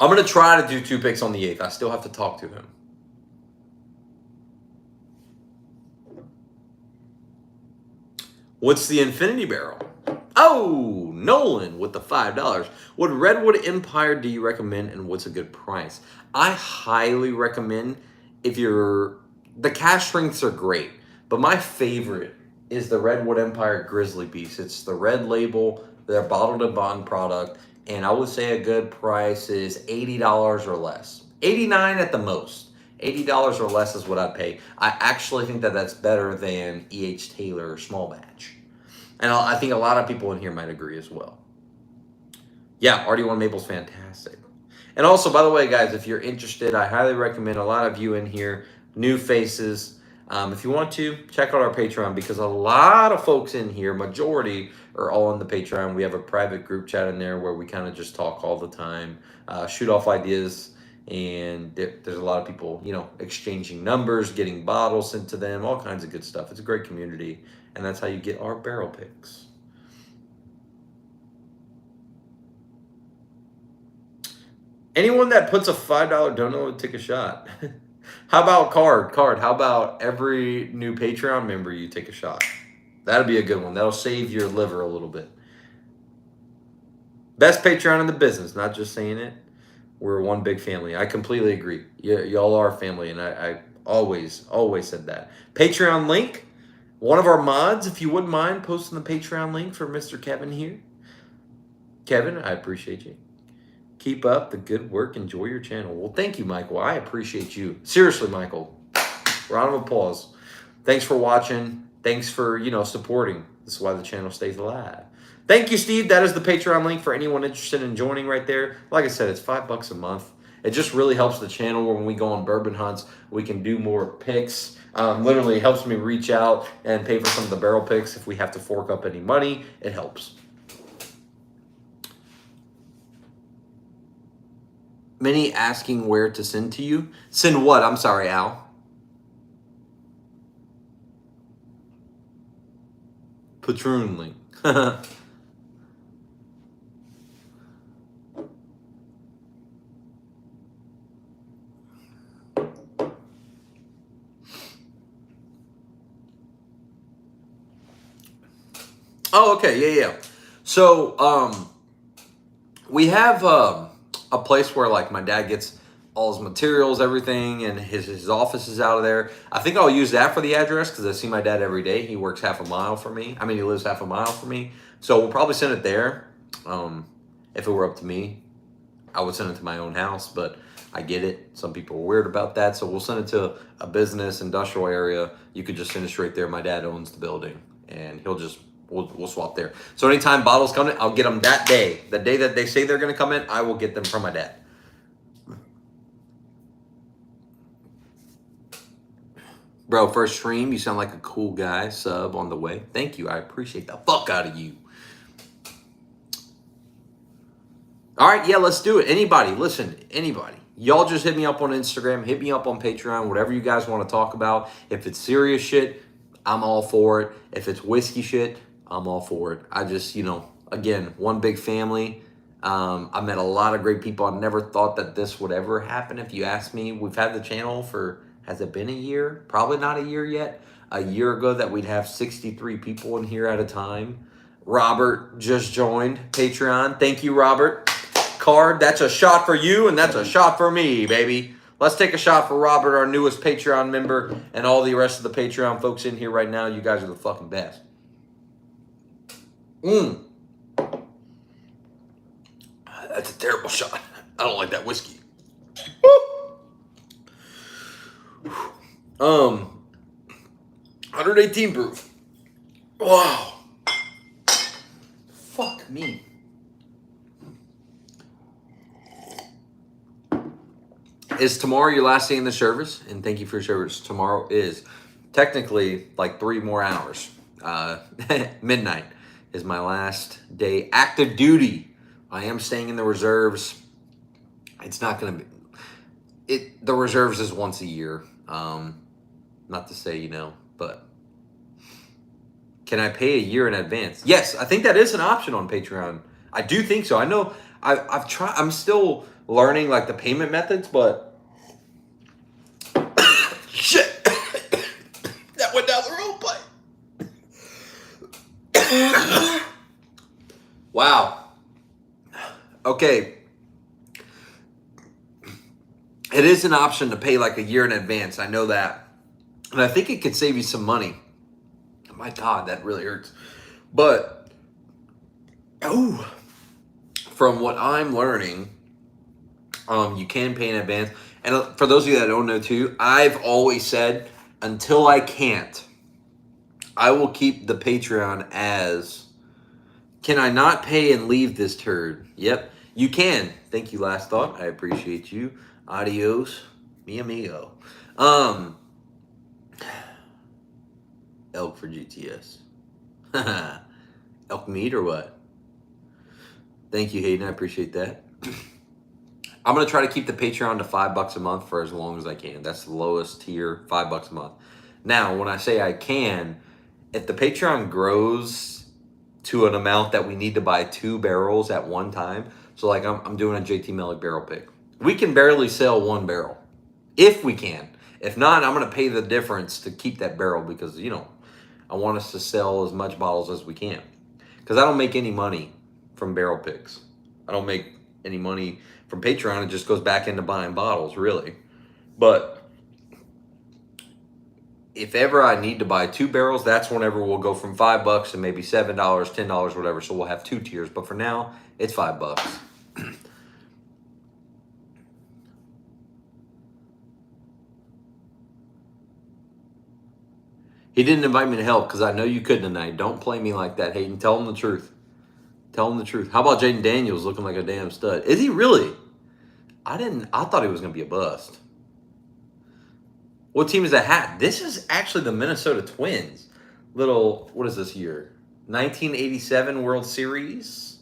I'm going to try to do 2 picks on the 8th. I still have to talk to him. What's the Infinity Barrel? Oh, Nolan with the $5. What Redwood Empire do you recommend and what's a good price? I highly recommend the cash strengths are great, but my favorite is the Redwood Empire Grizzly Beast. It's the red label, their bottled and bond product. And I would say a good price is $80 or less. 89 at the most. $80 or less is what I'd pay. I actually think that that's better than E.H. Taylor small batch. And I think a lot of people in here might agree as well. Yeah, RD1 Maple's fantastic. And also, by the way, guys, if you're interested, I highly recommend a lot of you in here, new faces. If you want to, check out our Patreon, because a lot of folks in here, majority, are all on the Patreon. We have a private group chat in there where we kind of just talk all the time, shoot off ideas, and there's a lot of people, you know, exchanging numbers, getting bottles sent to them, all kinds of good stuff. It's a great community, and that's how you get our barrel picks. Anyone that puts a $5 donut would take a shot. How about card? How about every new Patreon member you take a shot? That'll be a good one. That'll save your liver a little bit. Best Patreon in the business. Not just saying it. We're one big family. I completely agree. Y'all are family, and I always said that. Patreon link. One of our mods, if you wouldn't mind posting the Patreon link for Mr. Kevin here. Kevin, I appreciate you. Keep up the good work. Enjoy your channel. Well, thank you, Michael. I appreciate you. Seriously, Michael. Round of applause. Thanks for watching. Thanks for, supporting. This is why the channel stays alive. Thank you, Steve. That is the Patreon link for anyone interested in joining right there. Like I said, it's $5 a month. It just really helps the channel when we go on bourbon hunts. We can do more picks. Literally helps me reach out and pay for some of the barrel picks. If we have to fork up any money, it helps. Many asking where to send to you. Send what? I'm sorry, Al. Patroon link. Oh, okay. Yeah. So, we have a place where, like, my dad gets all his materials, everything, and his office is out of there. I think I'll use that for the address because I see my dad every day. He works half a mile from me. I mean, he lives half a mile from me. So we'll probably send it there. If it were up to me, I would send it to my own house, but I get it. Some people are weird about that. So we'll send it to a business, industrial area. You could just send it straight there. My dad owns the building, and we'll swap there. So anytime bottles come in, I'll get them that day. The day that they say they're going to come in, I will get them from my dad. Bro, first stream, you sound like a cool guy. Sub on the way. Thank you. I appreciate the fuck out of you. All right, yeah, let's do it. Anybody, listen, anybody. Y'all just hit me up on Instagram. Hit me up on Patreon. Whatever you guys want to talk about. If it's serious shit, I'm all for it. If it's whiskey shit, I'm all for it. I just, again, one big family. I met a lot of great people. I never thought that this would ever happen. If you ask me, we've had the channel for, has it been a year? Probably not a year yet. A year ago that we'd have 63 people in here at a time. Robert just joined Patreon. Thank you, Robert. Card, that's a shot for you, and that's a shot for me, baby. Let's take a shot for Robert, our newest Patreon member, and all the rest of the Patreon folks in here right now. You guys are the fucking best. That's a terrible shot. I don't like that whiskey. 118 proof. Wow. Fuck me. Is tomorrow your last day in the service? And thank you for your service. Tomorrow is technically like 3 more hours. Midnight is my last day active duty. I am staying in the reserves. It's not going to be... The reserves is once a year. Not to say, but... Can I pay a year in advance? Yes, I think that is an option on Patreon. I do think so. I know I've tried... I'm still learning, like, the payment methods, but... Shit! That went down the wrong pipe. Wow. Okay. It is an option to pay like a year in advance. I know that. And I think it could save you some money. Oh my God, that really hurts. But, for from what I'm learning, you can pay in advance. And for those of you that don't know too, I've always said, until I can't, I will keep the Patreon as, can I not pay and leave this turd? Yep, you can. Thank you, Last Thought. I appreciate you. Adios, mi amigo. Elk for GTS. Elk meat or what? Thank you, Hayden. I appreciate that. I'm going to try to keep the Patreon to $5 a month for as long as I can. That's the lowest tier, $5 a month. Now, when I say I can, if the Patreon grows to an amount that we need to buy 2 barrels at one time, so like I'm doing a JT Mellick barrel pick, we can barely sell 1 barrel, if we can. If not, I'm going to pay the difference to keep that barrel because, you know, I want us to sell as much bottles as we can. Because I don't make any money from barrel picks. I don't make any money from Patreon. It just goes back into buying bottles, really. But if ever I need to buy 2 barrels, that's whenever we'll go from $5 to maybe $7, $10, whatever. So we'll have 2 tiers. But for now, it's $5. He didn't invite me to help because I know you couldn't tonight. Don't play me like that, Hayden. Tell him the truth. Tell him the truth. How about Jaden Daniels looking like a damn stud? Is he really? I thought he was going to be a bust. What team is that hat? This is actually the Minnesota Twins. Little, what is this year? 1987 World Series.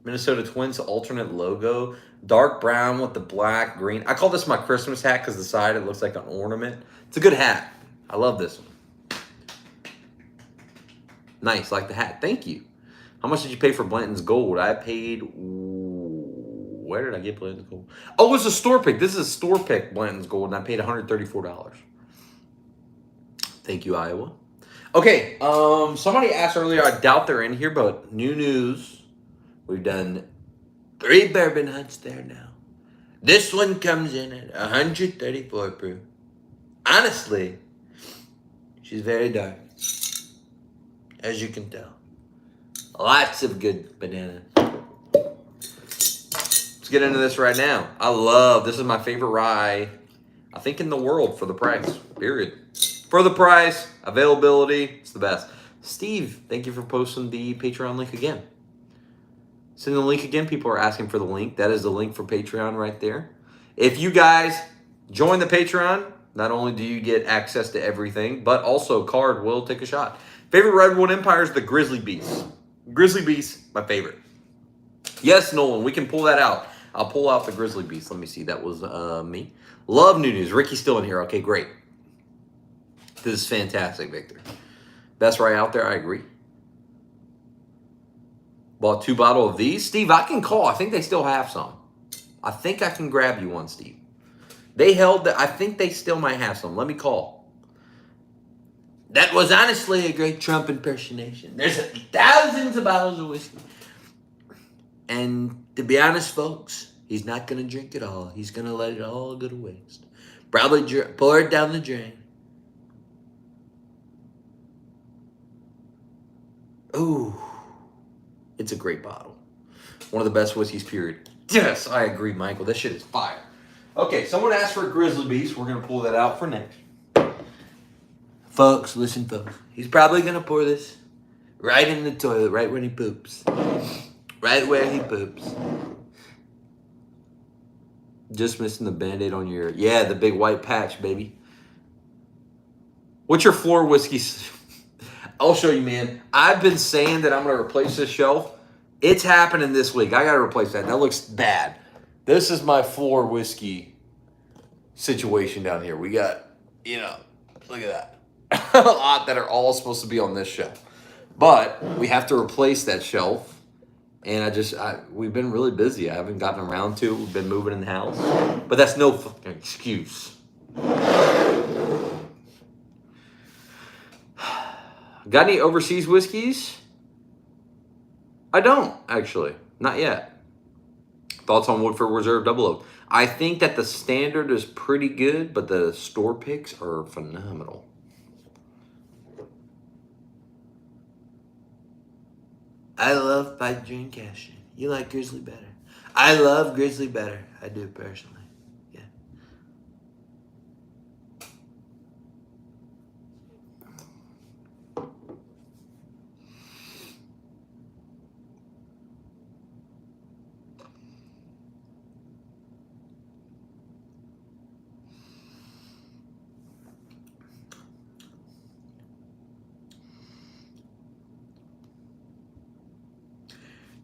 Minnesota Twins alternate logo. Dark brown with the black, green. I call this my Christmas hat because the side, it looks like an ornament. It's a good hat. I love this one. Nice, like the hat. Thank you. How much did you pay for Blanton's gold? I paid... Where did I get Blanton's gold? Oh, it was a store pick. This is a store pick, Blanton's gold, and I paid $134. Thank you, Iowa. Okay, somebody asked earlier, I doubt they're in here, but new news. We've done 3 bourbon hunts there now. This one comes in at 134 proof. Honestly, she's very dark. As you can tell. Lots of good banana. Let's get into this right now. This is my favorite rye, I think, in the world for the price, period. For the price, availability, it's the best. Steve, thank you for posting the Patreon link again. Send the link again. People are asking for the link. That is the link for Patreon right there. If you guys join the Patreon, not only do you get access to everything, but also Card will take a shot. Favorite Redwood Empire is the Grizzly Beast. Grizzly Beast, my favorite. Yes, Nolan, we can pull that out. I'll pull out the Grizzly Beast. Let me see. That was me. Love new news. Ricky's still in here. Okay, great. This is fantastic, Victor. Best rye out there. I agree. Bought 2 bottles of these. Steve, I can call. I think they still have some. I think I can grab you one, Steve. They held that. I think they still might have some. Let me call. That was honestly a great Trump impersonation. There's thousands of bottles of whiskey. And to be honest, folks, he's not going to drink it all. He's going to let it all go to waste. Probably pour it down the drain. Ooh. It's a great bottle. One of the best whiskeys, period. Yes, I agree, Michael. This shit is fire. Okay, someone asked for a Grizzly Beast. We're going to pull that out for next. Folks, listen, folks. He's probably going to pour this right in the toilet, right when he poops. Right where he poops. Just missing the Band-Aid on your... Yeah, the big white patch, baby. What's your floor whiskey? I'll show you, man. I've been saying that I'm going to replace this shelf. It's happening this week. I got to replace that. That looks bad. This is my floor whiskey situation down here. We got, look at that. A lot that are all supposed to be on this shelf. But we have to replace that shelf. And we've been really busy. I haven't gotten around to it. We've been moving in the house. But that's no fucking excuse. Got any overseas whiskeys? I don't, actually. Not yet. Thoughts on Woodford Reserve Double Oak? I think that the standard is pretty good, but the store picks are phenomenal. I love by Dream Cashin. You like Grizzly better. I love Grizzly better. I do personally. Yeah.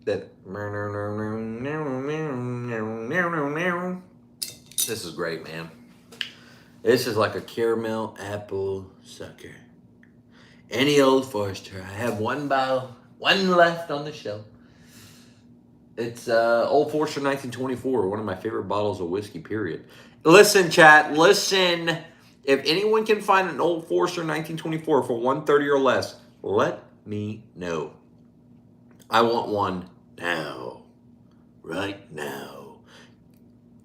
That. This is great, man. This is like a caramel apple sucker. Any Old Forester. I have one bottle, one left on the shelf. It's Old Forester 1924, one of my favorite bottles of whiskey, period. Listen, chat, listen. If anyone can find an Old Forester 1924 for $130 or less, let me know. I want one now. Right now.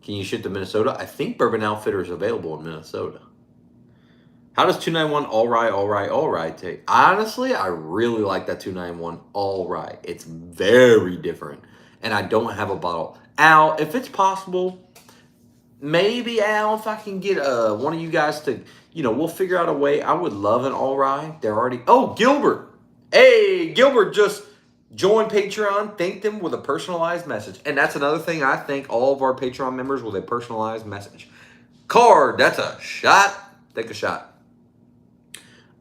Can you ship to Minnesota? I think Bourbon Outfitter is available in Minnesota. How does 291 all right take? Honestly, I really like that 291 all right. It's very different. And I don't have a bottle. Al, if it's possible, maybe Al, if I can get one of you guys to, we'll figure out a way. I would love an all right. They're already. Oh, Gilbert. Hey, Gilbert just joined Patreon. Thank them with a personalized message. And that's another thing. I thank all of our Patreon members with a personalized message. Card. That's a shot. Take a shot.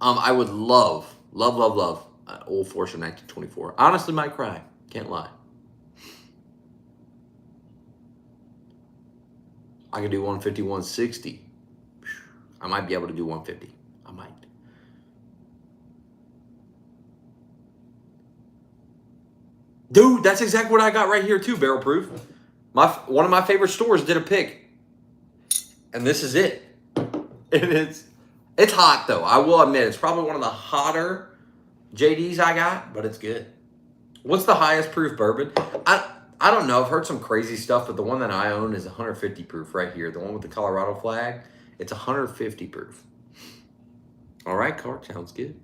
I would love Old Forester 1924. Honestly, might cry. Can't lie. I can do 150, 160. I might be able to do 150. I might. Dude, that's exactly what I got right here too, Barrel Proof. One of my favorite stores did a pick. And this is it. And it's hot though. I will admit it's probably one of the hotter JDs I got, but it's good. What's the highest proof bourbon? I don't know. I've heard some crazy stuff, but the one that I own is 150 proof right here. The one with the Colorado flag, it's 150 proof. All right, card sounds good.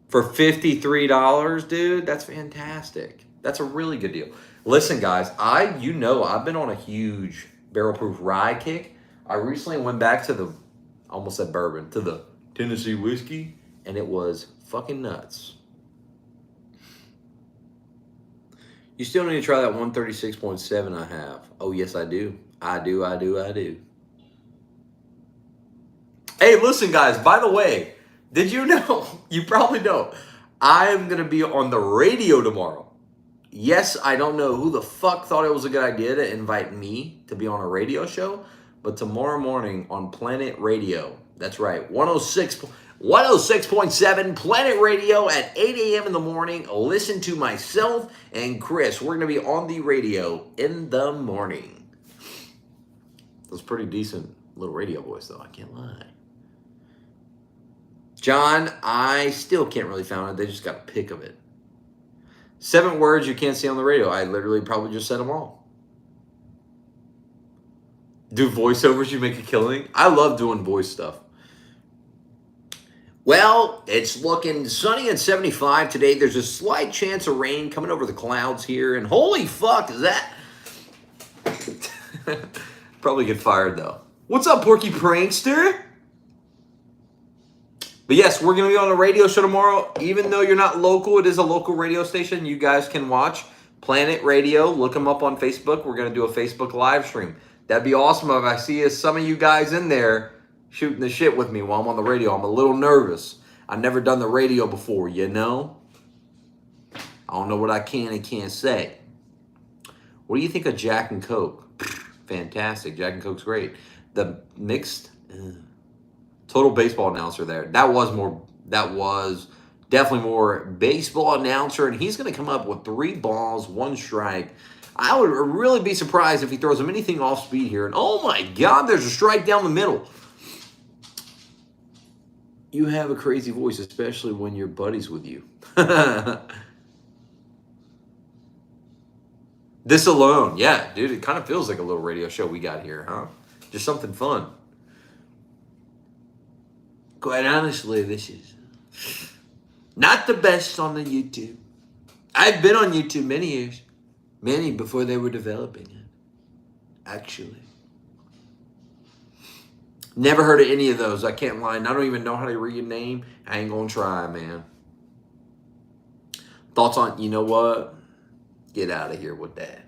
For $53, dude, that's fantastic. That's a really good deal. Listen, guys, I've been on a huge barrel proof rye kick. I recently went back to I almost said bourbon, to the Tennessee whiskey, and it was fucking nuts. You still need to try that 136.7 I have. Oh, yes, I do. I do. Hey, listen, guys, by the way, did you know, you probably don't, I am going to be on the radio tomorrow. Yes, I don't know who the fuck thought it was a good idea to invite me to be on a radio show, but tomorrow morning on Planet Radio, that's right, 106.7 Planet Radio at 8 a.m. in the morning. Listen to myself and Chris. We're going to be on the radio in the morning. That was pretty decent little radio voice, though. I can't lie. John, I still can't really find it. They just got a pic of it. 7 words you can't see on the radio. I literally probably just said them all. Do voiceovers, you make a killing? I love doing voice stuff. Well, it's looking sunny at 75 today. There's a slight chance of rain coming over the clouds here. And holy fuck, is that... Probably get fired, though. What's up, Porky Prankster? But yes, we're going to be on a radio show tomorrow. Even though you're not local, it is a local radio station. You guys can watch Planet Radio. Look them up on Facebook. We're going to do a Facebook live stream. That'd be awesome if I see some of you guys in there shooting the shit with me while I'm on the radio. I'm a little nervous. I've never done the radio before, you know? I don't know what I can and can't say. What do you think of Jack and Coke? Fantastic. Jack and Coke's great. The mixed... Total baseball announcer there. That was definitely more baseball announcer, and he's going to come up with 3 balls, 1 strike. I would really be surprised if he throws him anything off speed here. And oh my God, there's a strike down the middle. You have a crazy voice, especially when your buddy's with you. This alone, yeah, dude, it kind of feels like a little radio show we got here, huh? Just something fun. Quite honestly, this is not the best on the YouTube. I've been on YouTube many years. Many before they were developing it, actually. Never heard of any of those. I can't lie. I don't even know how to read your name. I ain't gonna try, man. Thoughts on, you know what? Get out of here with that.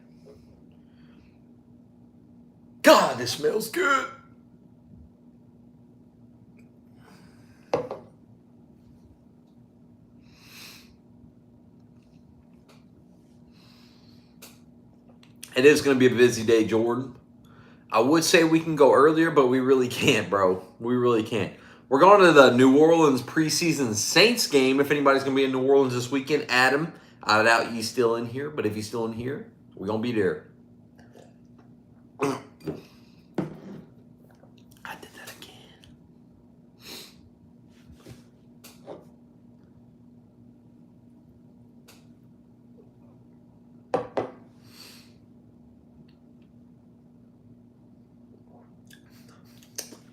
God, this smells good. It is going to be a busy day, Jordan. I would say we can go earlier, but we really can't, bro. We really can't. We're going to the New Orleans preseason Saints game. If anybody's going to be in New Orleans this weekend, Adam, I doubt he's still in here, but if he's still in here, we're going to be there. I did that again.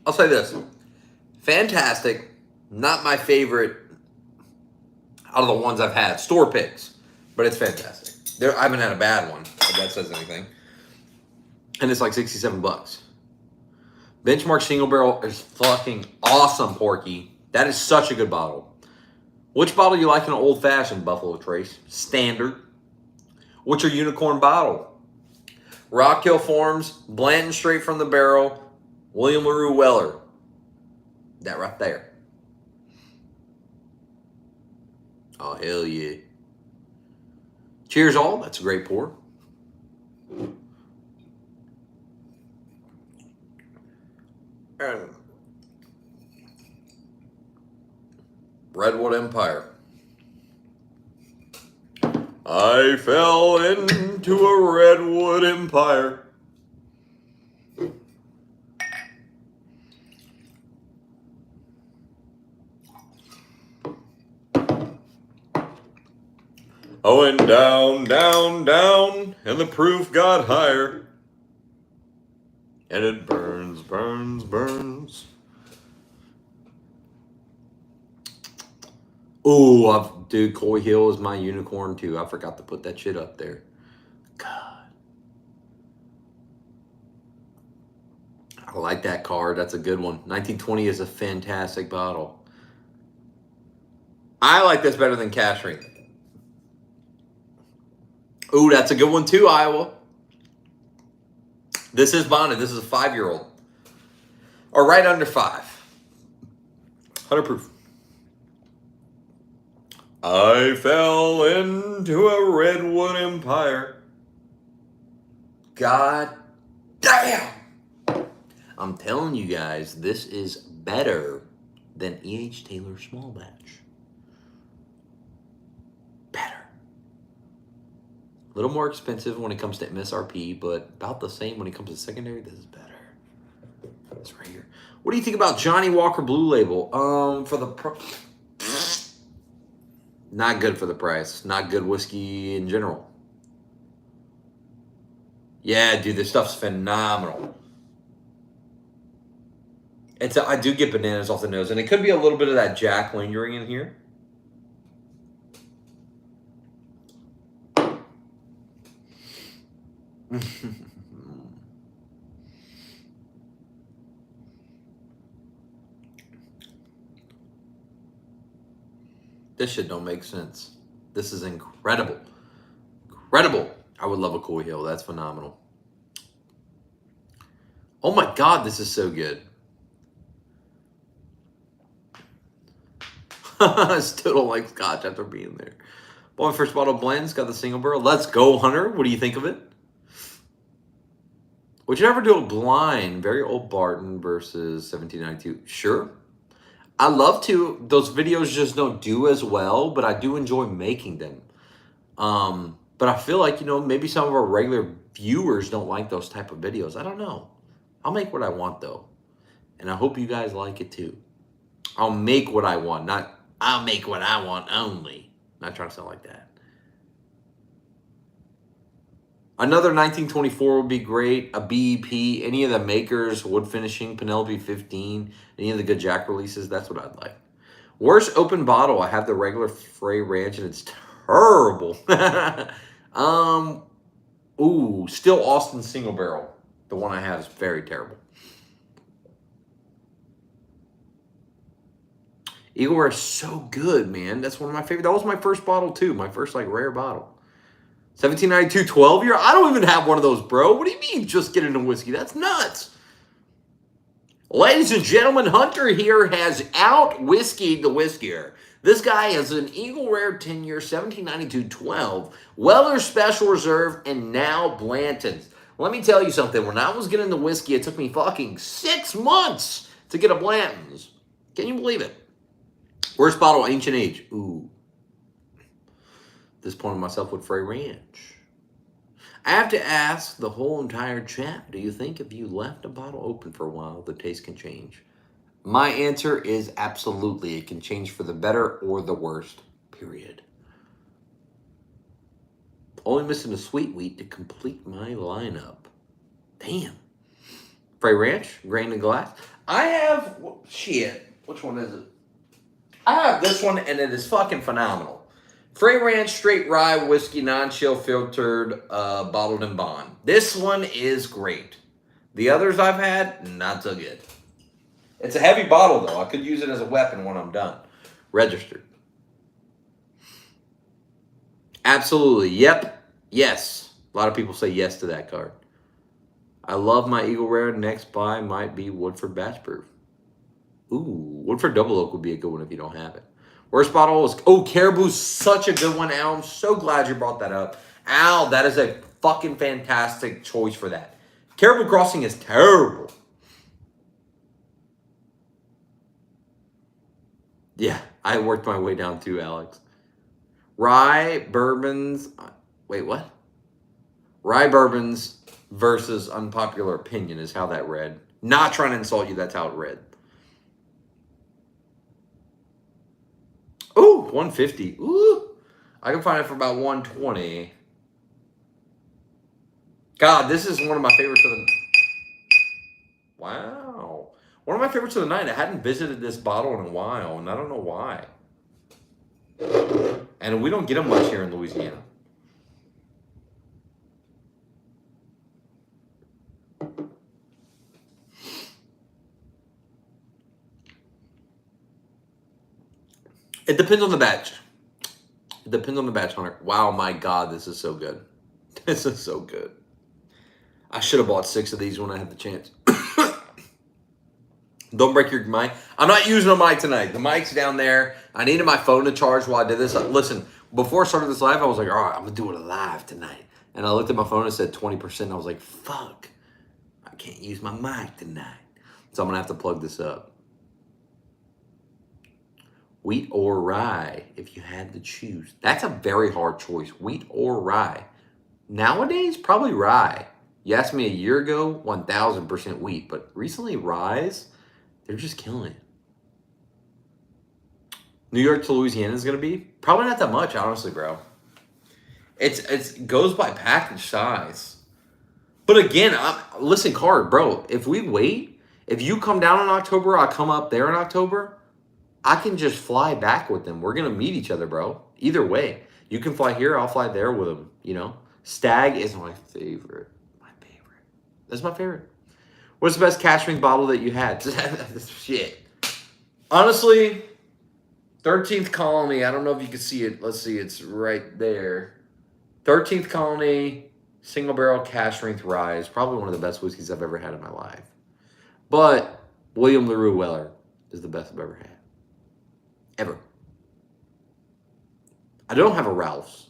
I'll say this. Fantastic. Not my favorite out of the ones I've had. Store picks. But it's fantastic. I haven't had a bad one, if that says anything. And it's like $67. Benchmark single barrel is fucking awesome, Porky. That is such a good bottle. Which bottle you like in an old fashioned, Buffalo Trace? Standard. What's your unicorn bottle? Rock Hill Farms, Blanton straight from the barrel, William LaRue Weller. That right there. Oh, hell yeah. Cheers all. That's a great pour. And Redwood Empire. I fell into a Redwood Empire. I went down, down, down, and the proof got higher. And it burns, burns, burns. Oh, dude, Coy Hill is my unicorn too. I forgot to put that shit up there. God. I like that card. That's a good one. 1920 is a fantastic bottle. I like this better than Cash Ring. Ooh, that's a good one too, Iowa. This is bonded. This is a 5-year-old. Or right under 5. 100 proof. I fell into a Redwood Empire. God damn. I'm telling you guys, this is better than E.H. Taylor Small Batch. Better. A little more expensive when it comes to MSRP, but about the same when it comes to secondary. This is better. It's right here. What do you think about Johnny Walker Blue Label? For the not good for the price. Not good whiskey in general. Yeah, dude, this stuff's phenomenal. I do get bananas off the nose, and it could be a little bit of that Jack lingering in here. This shit don't make sense. This is incredible. Incredible. I would love a Coy Hill. That's phenomenal. Oh my God, this is so good. I still don't like scotch after being there. Boy, first bottle of Blanton's got the single barrel. Let's go, Hunter. What do you think of it? Would you ever do a blind, very old Barton versus 1792? Sure. I love to. Those videos just don't do as well, but I do enjoy making them. But I feel like, maybe some of our regular viewers don't like those type of videos. I don't know. I'll make what I want, though. And I hope you guys like it, too. I'll make what I want, not I'll make what I want only. Not trying to sound like that. Another 1924 would be great. A BEP, any of the makers, wood finishing, Penelope 15, any of the good Jack releases, that's what I'd like. Worst open bottle, I have the regular Frey Ranch, and it's terrible. Ooh, still Austin single barrel. The one I have is very terrible. Eagle Rare is so good, man. That's one of my favorite. That was my first bottle too. My first like rare bottle. 1792 12 year. I don't even have one of those, bro. What do you mean just get into whiskey? That's nuts. Ladies and gentlemen, Hunter here has out whiskeyed the whiskier. This guy is an Eagle Rare 10 year 1792 12, Weller Special Reserve, and now Blanton's. Let me tell you something. When I was getting into whiskey, it took me fucking 6 months to get a Blanton's. Can you believe it? Worst bottle, Ancient Age. Ooh. Disappointed myself with Frey Ranch. I have to ask the whole entire chat, do you think if you left a bottle open for a while, the taste can change? My answer is absolutely. It can change for the better or the worst, period. Only missing a sweet wheat to complete my lineup. Damn. Frey Ranch, grain and glass. I have, shit, which one is it? I have this one, and it is fucking phenomenal. Frey Ranch Straight Rye Whiskey, non-chill filtered, bottled in bond. This one is great. The others I've had, not so good. It's a heavy bottle, though. I could use it as a weapon when I'm done. Registered. Absolutely. Yep. Yes. A lot of people say yes to that card. I love my Eagle Rare. Next buy might be Woodford Batch Proof. Ooh, Woodford Double Oak would be a good one if you don't have it. Worst bottle is, Caribou's such a good one, Al. I'm so glad you brought that up. Al, that is a fucking fantastic choice for that. Caribou Crossing is terrible. Yeah, I worked my way down too, Alex. Rye bourbons. Wait, what? Rye bourbons versus unpopular opinion is how that read. Not trying to insult you, that's how it read. Ooh, 150. Ooh. I can find it for about 120. God, this is one of my favorites of the... Wow. One of my favorites of the night. I hadn't visited this bottle in a while, and I don't know why. And we don't get them much here in Louisiana. It depends on the batch. It depends on the batch, Hunter. Wow, my God, this is so good. This is so good. I should have bought 6 of these when I had the chance. Don't break your mic. I'm not using a mic tonight. The mic's down there. I needed my phone to charge while I did this. Listen, before I started this live, I was like, all right, I'm going to do it live tonight. And I looked at my phone and it said 20%. I was like, fuck. I can't use my mic tonight. So I'm going to have to plug this up. Wheat or rye, if you had to choose. That's a very hard choice. Wheat or rye. Nowadays, probably rye. You asked me a year ago, 1,000% wheat. But recently, ryes, they're just killing it. New York to Louisiana is going to be? Probably not that much, honestly, bro. It goes by package size. But again, listen, Card, bro, if we wait, if you come down in October, I come up there in October, I can just fly back with them. We're going to meet each other, bro. Either way. You can fly here, I'll fly there with them, you know? Stag is my favorite. My favorite. That's my favorite. What's the best cash ring bottle that you had? Shit. Honestly, 13th Colony. I don't know if you can see it. Let's see. It's right there. 13th Colony, single barrel cash ring rye is probably one of the best whiskeys I've ever had in my life. But William LaRue Weller is the best I've ever had. Ever. I don't have a Ralph's.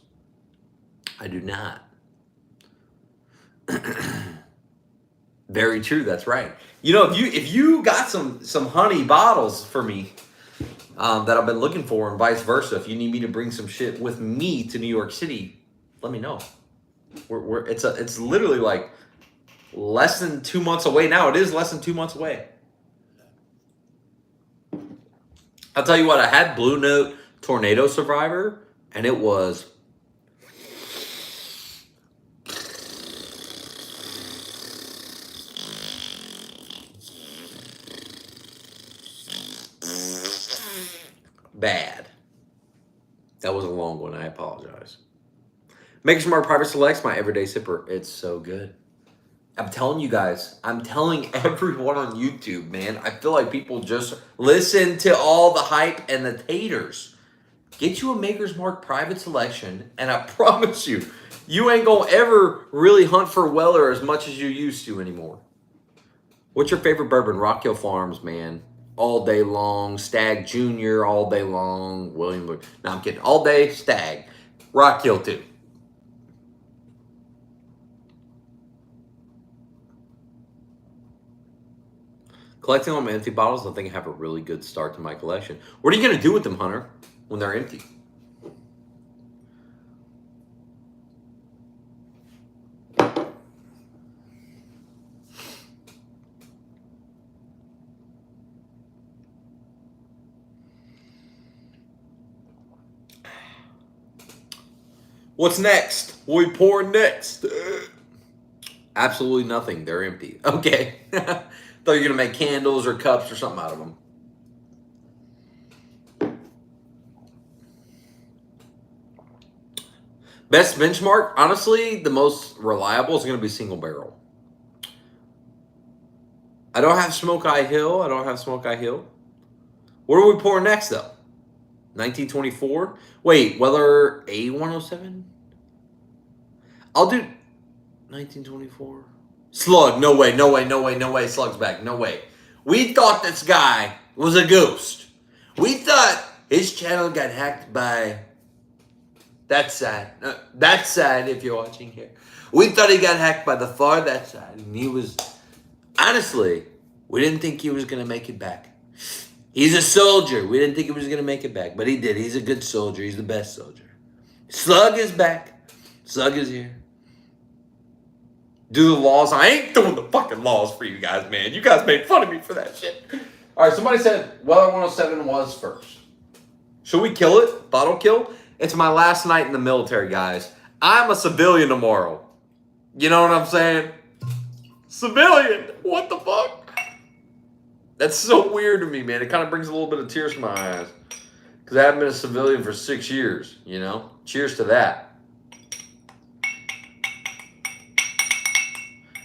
I do not. Very true. That's right. You know, if you got some honey bottles for me that I've been looking for, and vice versa, if you need me to bring some shit with me to New York City, let me know. It's literally like less than 2 months away now. It is less than 2 months away. I'll tell you what, I had Blue Note Tornado Survivor, and it was bad. That was a long one. I apologize. Maker's Mark Private Selects, my everyday sipper. It's so good. I'm telling you guys, I'm telling everyone on YouTube, man. I feel like people just listen to all the hype and the taters. Get you a Maker's Mark Private Selection, and I promise you, you ain't gonna ever really hunt for Weller as much as you used to anymore. What's your favorite bourbon? Rock Hill Farms, man. All day long. Stag Jr. all day long. William. No, I'm kidding. All day, Stag. Rock Hill, too. Collecting them empty bottles, I think I have a really good start to my collection. What are you going to do with them, Hunter, when they're empty? What's next? What we pour next? Absolutely nothing. They're empty. Okay. Thought you were going to make candles or cups or something out of them. Best benchmark? Honestly, the most reliable is going to be single barrel. I don't have Smoke Eye Hill. What do we pour next, though? 1924? Wait, Weller A107? I'll do 1924. Slug, no way. Slug's back, no way. We thought this guy was a ghost. We thought his channel got hacked by that side. That side, if you're watching here. We thought he got hacked by the far that side. And he was, honestly, we didn't think he was going to make it back. He's a soldier. We didn't think he was going to make it back, but he did. He's a good soldier. He's the best soldier. Slug is back. Slug is here. Do the laws. I ain't doing the fucking laws for you guys, man. You guys made fun of me for that shit. All right, somebody said Weller 107 was first. Should we kill it? Bottle kill? It's my last night in the military, guys. I'm a civilian tomorrow. You know what I'm saying? Civilian. What the fuck? That's so weird to me, man. It kind of brings a little bit of tears to my eyes. Because I haven't been a civilian for 6 years, you know? Cheers to that.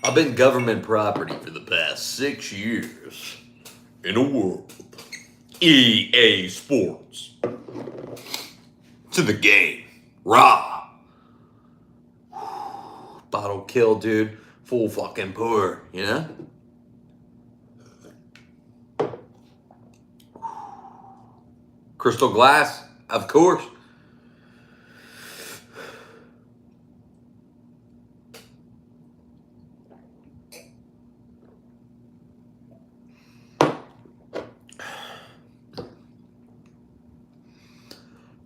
I've been government property for the past 6 years. In a world. EA Sports. To the game. Rah. Bottle kill, dude. Full fucking pour, you know? Crystal glass, of course.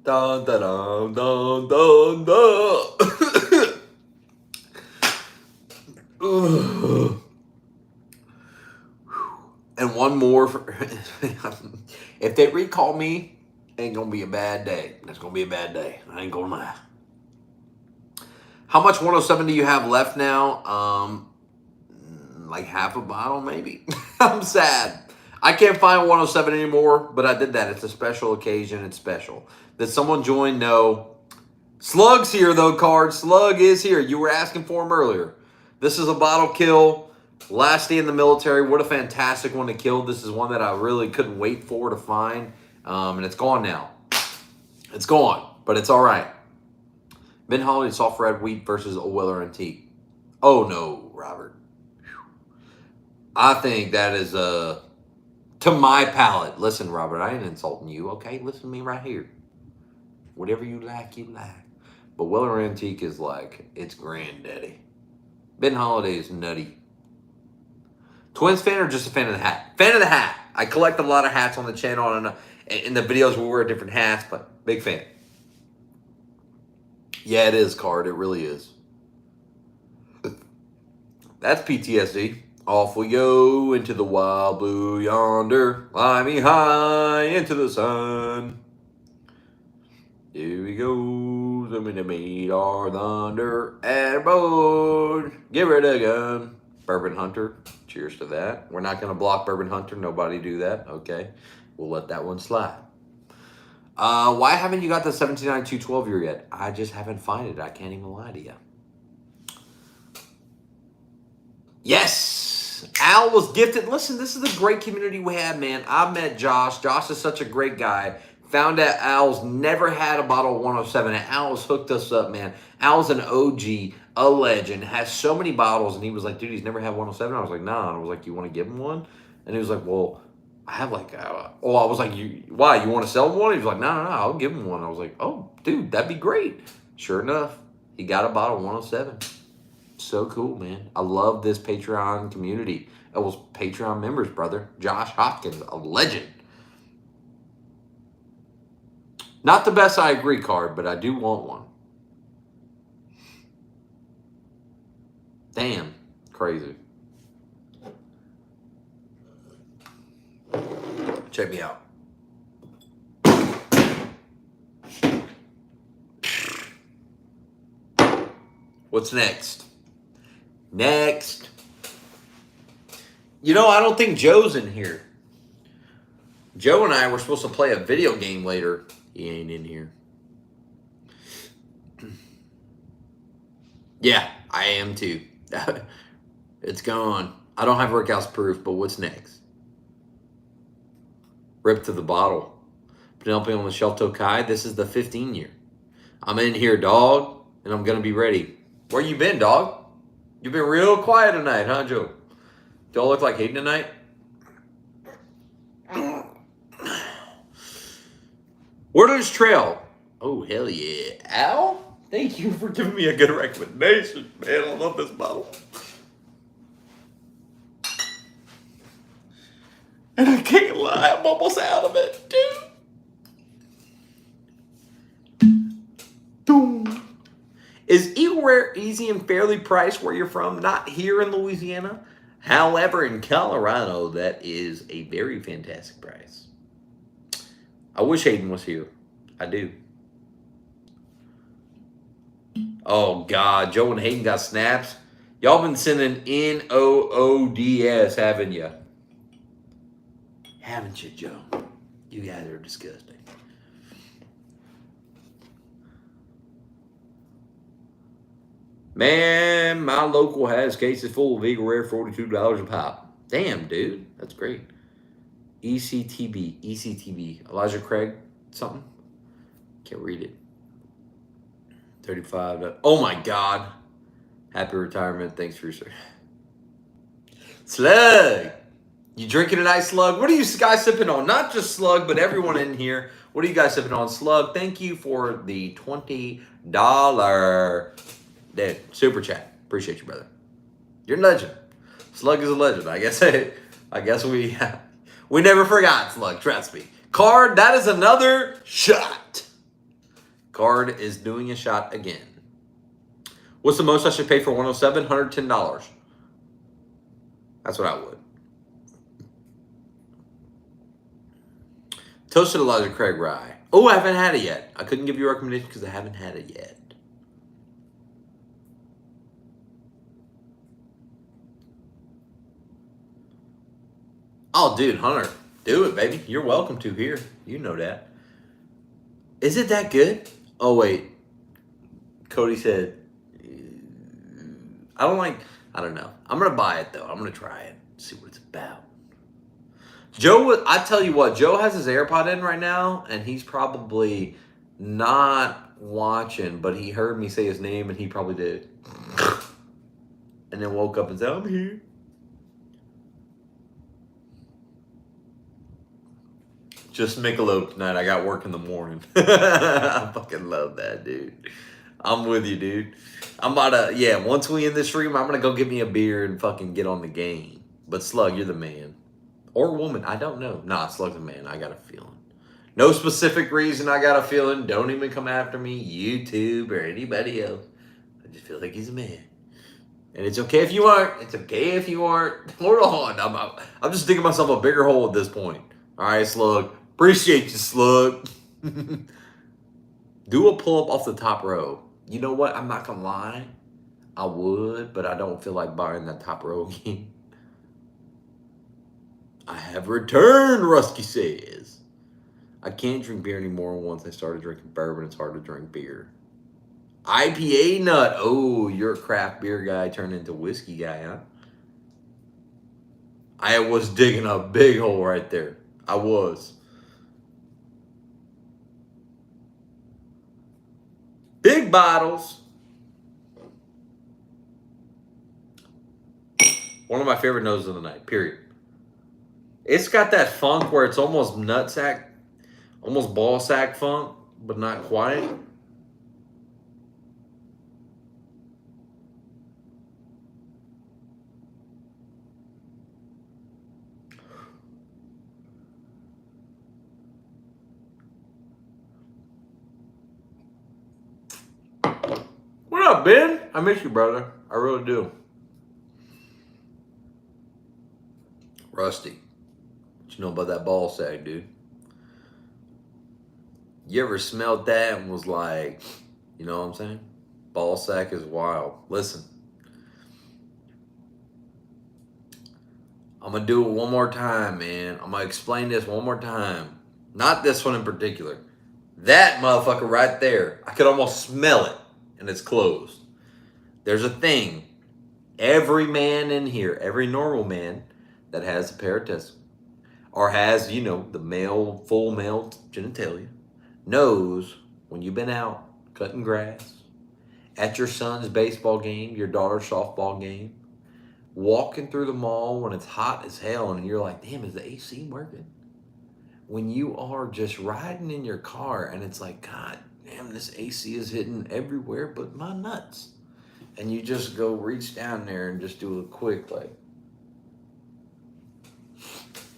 Dun, dun, dun, dun, dun, dun. And one more. If they recall me, ain't gonna be a bad day. It's gonna be a bad day. I ain't gonna lie. How much 107 do you have left now? Like half a bottle, maybe. I'm sad. I can't find 107 anymore, but I did that. It's a special occasion. It's special. Did someone join? No. Slug's here, though, Card. Slug is here. You were asking for him earlier. This is a bottle kill. Last day in the military. What a fantastic one to kill. This is one that I really couldn't wait for to find. And it's gone now. It's gone, but it's all right. Ben Holiday Soft Red Wheat versus Old Weller Antique. Oh, no, Robert. I think that is to my palate. Listen, Robert, I ain't insulting you, okay? Listen to me right here. Whatever you like, you like. But Weller Antique is like, it's granddaddy. Ben Holiday is nutty. Twins fan or just a fan of the hat? Fan of the hat. I collect a lot of hats on the channel, and in the videos we wear different hats, but big fan. Yeah, it is, Card. It really is. That's PTSD. Off we go into the wild blue yonder, climbing high into the sun. Here we go, zooming to meet our thunder airboard. Get rid of the gun. Bourbon Hunter. Cheers to that. We're not going to block Bourbon Hunter. Nobody do that. Okay. We'll let that one slide. Why haven't you got the 1792 year yet? I just haven't found it. I can't even lie to you. Yes! Al was gifted. Listen, this is the great community we have, man. I met Josh. Josh is such a great guy. Found out Al's never had a bottle of 107, and Al's hooked us up, man. Al's an OG, a legend, has so many bottles, and he was like, dude, he's never had 107. I was like, nah. And I was like, you want to give him one? And he was like, well, I have like, I was like, why? You want to sell him one? He was like, no, I'll give him one. I was like, oh, dude, that'd be great. Sure enough, he got a bottle of 107. So cool, man. I love this Patreon community. It was Patreon members, brother. Josh Hopkins, a legend. Not the best I agree card, but I do want one. Damn. Crazy. Check me out. What's next? Next. You know, I don't think Joe's in here. Joe and I were supposed to play a video game later. He ain't in here. Yeah, I am too. It's gone. I don't have workouts proof, but what's next? Rip to the bottle. Penelope on the shelf Tokai. This is the 15 year. I'm in here, dog, and I'm going to be ready. Where you been, dog? You've been real quiet tonight, huh, Joe? Do I look like Hayden tonight? Wordless Trail. Oh, hell yeah. Al, thank you for giving me a good recommendation, man. I love this bottle. And I can't lie, I'm almost out of it, dude. Boom. Is Eagle Rare easy and fairly priced where you're from? Not here in Louisiana. However, in Colorado, that is a very fantastic price. I wish Hayden was here. I do. Oh, God. Joe and Hayden got snaps. Y'all been sending NOODS, haven't you? Haven't you, Joe? You guys are disgusting. Man, my local has cases full of Eagle Rare, $42 a pop. Damn, dude. That's great. ECTB. Elijah Craig, something? Can't read it. 35. Oh, my God. Happy retirement. Thanks for your service. Slug. You drinking tonight, Slug? What are you guys sipping on? Not just Slug, but everyone in here. What are you guys sipping on? Slug, thank you for the $20 super chat. Appreciate you, brother. You're a legend. Slug is a legend. I guess we never forgot, Slug. Trust me. Card, that is another shot. Card is doing a shot again. What's the most I should pay for 107? $110. That's what I would. Toasted Elijah Craig Rye. Oh, I haven't had it yet. I couldn't give you a recommendation because I haven't had it yet. Oh, dude, Hunter. Do it, baby. You're welcome to here. You know that. Is it that good? Oh, wait. Cody said, I don't know. I'm going to buy it, though. I'm going to try it. See what it's about. Joe, I tell you what, Joe has his AirPod in right now, and he's probably not watching, but he heard me say his name, and he probably did. And then woke up and said, I'm here. Just Michelob tonight. I got work in the morning. I fucking love that, dude. I'm with you, dude. I'm about to, once we end this stream, I'm going to go get me a beer and fucking get on the game. But Slug, you're the man. Or woman, I don't know. Nah, Slug's a man. I got a feeling. No specific reason I got a feeling. Don't even come after me, YouTube, or anybody else. I just feel like he's a man. And it's okay if you aren't. It's okay if you aren't. Hold on. I'm just digging myself a bigger hole at this point. All right, Slug. Appreciate you, Slug. Do a pull-up off the top row. You know what? I'm not going to lie. I would, but I don't feel like buying that top row again. I have returned, Rusky says. I can't drink beer anymore. Once I started drinking bourbon, it's hard to drink beer. IPA nut. Oh, you're a craft beer guy turned into whiskey guy, huh? I was digging a big hole right there. I was. Big bottles. One of my favorite noses of the night, period. It's got that funk where it's almost nutsack, almost ball sack funk, but not quite. What up, Ben? I miss you, brother. I really do. Rusty. What you know about that ball sack, dude? You ever smelled that and was like, you know what I'm saying? Ball sack is wild. Listen. I'm going to do it one more time, man. I'm going to explain this one more time. Not this one in particular. That motherfucker right there, I could almost smell it, and it's closed. There's a thing. Every man in here, every normal man that has a pair of testicles, or has, you know, the male, full male genitalia, knows when you've been out cutting grass, at your son's baseball game, your daughter's softball game, walking through the mall when it's hot as hell, and you're like, damn, is the AC working? When you are just riding in your car and it's like, God damn, this AC is hitting everywhere but my nuts. And you just go reach down there and just do a quick, like,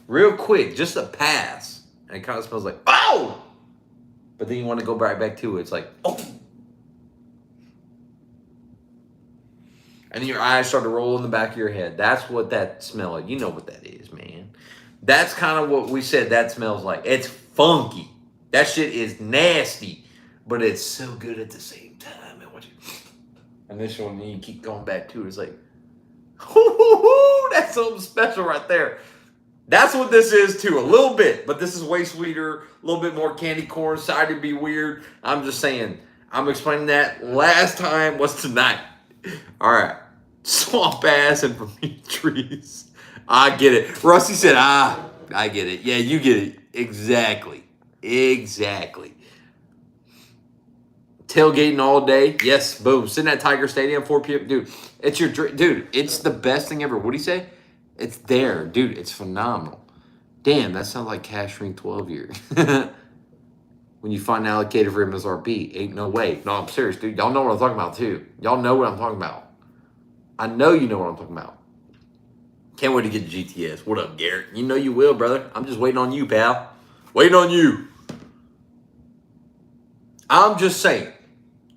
real quick, just a pass. And it kind of smells like, oh! But then you want to go right back to it. It's like, oh! And your eyes start to roll in the back of your head. That's what that smell is. You know what that is, man. That's kind of what we said that smells like. It's funky. That shit is nasty. But it's so good at the same time. And this one, you keep going back to it. It's like, that's something special right there. That's what this is too, a little bit. But this is way sweeter, a little bit more candy corn, side to be weird. I'm just saying, I'm explaining that. Last time was tonight. All right. Swamp ass and Vermouth trees. I get it. Rusty said, I get it. Yeah, you get it. Exactly. Tailgating all day. Yes, boom. Sitting at Tiger Stadium, 4 p.m. Dude, it's your drink. Dude, it's the best thing ever. What do you say? It's there. Dude, it's phenomenal. Damn, that sounds like Cash Ring 12 years. When you find allocated for MSRP, ain't no way. No, I'm serious, dude. Y'all know what I'm talking about, too. Y'all know what I'm talking about. I know you know what I'm talking about. Can't wait to get to GTS. What up, Garrett? You know you will, brother. I'm just waiting on you, pal. Waiting on you. I'm just saying.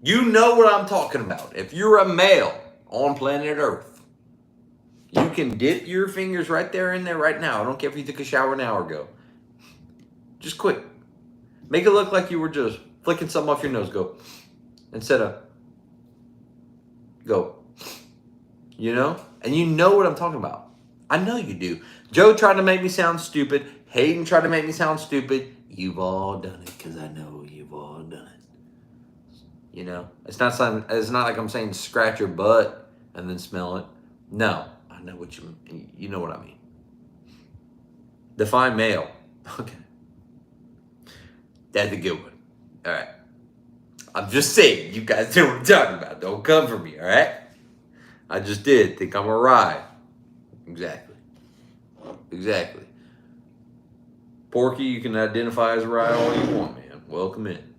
You know what I'm talking about. If you're a male on planet Earth, you can dip your fingers right there in there right now. I don't care if you took a shower an hour ago. Just quick. Make it look like you were just flicking something off your nose. Go. Instead of go. You know? And you know what I'm talking about. I know you do. Joe tried to make me sound stupid. Hayden tried to make me sound stupid. You've all done it because I know you've all done it. You know? It's not like I'm saying scratch your butt and then smell it. No. I know what you know what I mean. Define male. Okay. That's a good one. All right. I'm just saying, you guys know what I'm talking about. Don't come for me, all right? I just did think I'm a ride. Exactly. Porky, you can identify as a ride all you want, man. Welcome in.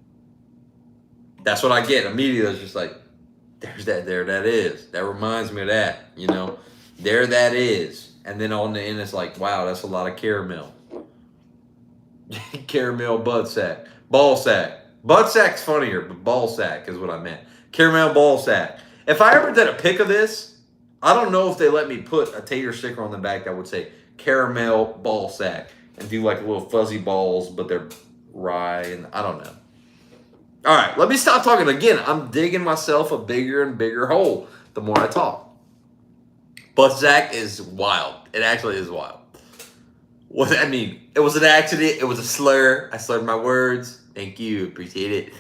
That's what I get. Immediately, it's just like, there that is. That reminds me of that, you know? There that is. And then on the end, it's like, wow, that's a lot of caramel. Caramel butt sack. Ball sack. Butt sack's funnier, but ball sack is what I meant. Caramel ball sack. If I ever did a pic of this, I don't know if they let me put a tater sticker on the back that would say caramel ball sack and do like little fuzzy balls, but they're rye and I don't know. All right, let me stop talking again. I'm digging myself a bigger and bigger hole the more I talk. Butt sack is wild. It actually is wild. What does that mean? It was an accident. It was a slur. I slurred my words. Thank you. Appreciate it.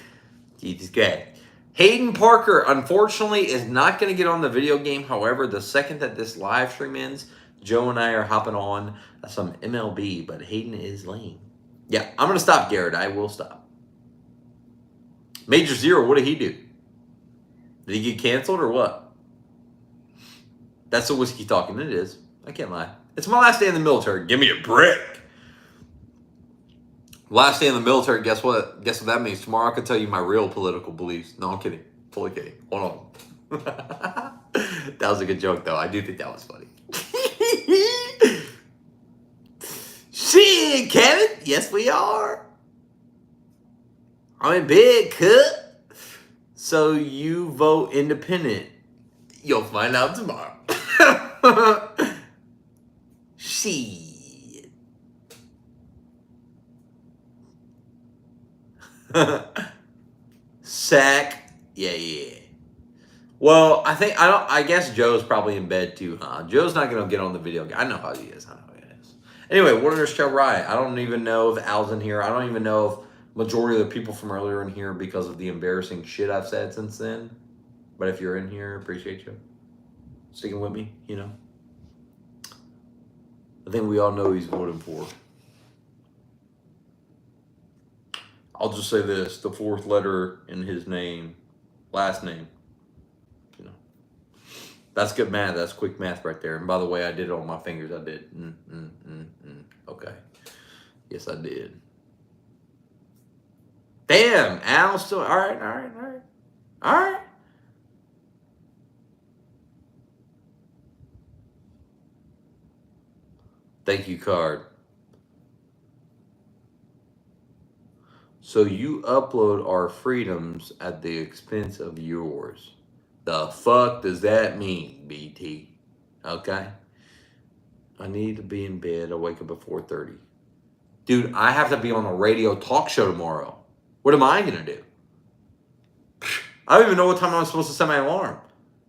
Jesus Christ. Hayden Parker, unfortunately, is not going to get on the video game. However, the second that this live stream ends, Joe and I are hopping on some MLB, but Hayden is lame. Yeah, I'm going to stop, Garrett. I will stop. Major Zero, what did he do? Did he get canceled or what? That's the whiskey talking. It is. I can't lie. It's my last day in the military. Give me a break. Last day in the military, guess what? Guess what that means? Tomorrow I can tell you my real political beliefs. No, I'm kidding. Fully kidding. Hold on. That was a good joke, though. I do think that was funny. Shit, Kevin. Yes, we are. I'm in big cut. So you vote independent. You'll find out tomorrow. Shit. Sack. Yeah. Well, I guess Joe's probably in bed too, huh? Joe's not gonna get on the video game. I know how he is. Anyway, Warner's Show Riot. I don't even know if Al's in here. I don't even know if majority of the people from earlier in here because of the embarrassing shit I've said since then. But if you're in here, appreciate you sticking with me, you know. I think we all know who he's voting for. I'll just say this, the fourth letter in his name, last name, you know. That's good math. That's quick math right there. And by the way, I did it on my fingers. I did. Okay. Yes, I did. Damn, Al still, all right. Thank you, card. So you upload our freedoms at the expense of yours. The fuck does that mean, BT? Okay. I need to be in bed. I wake up at 4:30. Dude, I have to be on a radio talk show tomorrow. What am I going to do? I don't even know what time I'm supposed to set my alarm.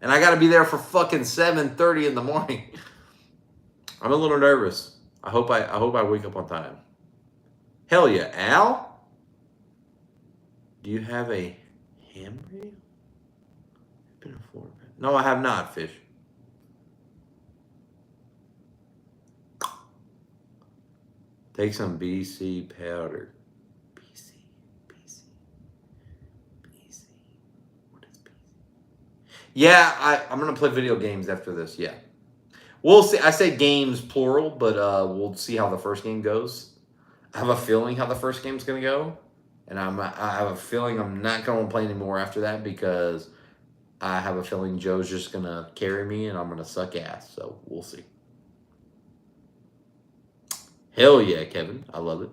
And I got to be there for fucking 7:30 in the morning. I'm a little nervous. I hope I wake up on time. Hell yeah. Al? Do you have a ham radio? No, I have not, Fish. Take some BC powder. BC. What is BC? Yeah, I'm going to play video games after this, yeah. We'll see. I say games plural, but we'll see how the first game goes. I have a feeling how the first game's going to go. And I have a feeling I'm not going to play anymore after that because I have a feeling Joe's just going to carry me and I'm going to suck ass. So we'll see. Hell yeah, Kevin. I love it.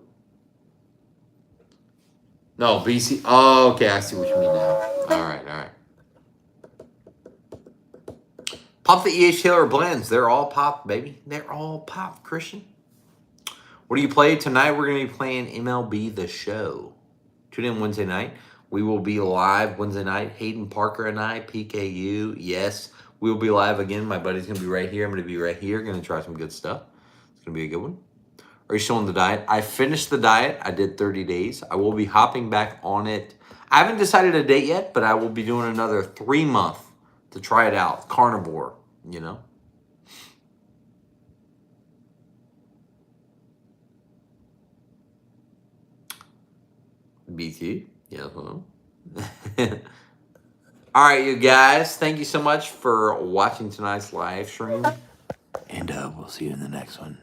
No, BC. Oh, okay. I see what you mean now. All right. Pop the E.H. Taylor blends. They're all pop, baby. They're all pop, Christian. What do you play? Tonight we're going to be playing MLB The Show. Tune in Wednesday night. We will be live Wednesday night. Hayden Parker and I, PKU. Yes, we will be live again. My buddy's going to be right here. I'm going to be right here. Going to try some good stuff. It's going to be a good one. Are you still on the diet? I finished the diet. I did 30 days. I will be hopping back on it. I haven't decided a date yet, but I will be doing another 3 month to try it out. Carnivore, you know. BT, yeah. All right, you guys. Thank you so much for watching tonight's live stream. And we'll see you in the next one.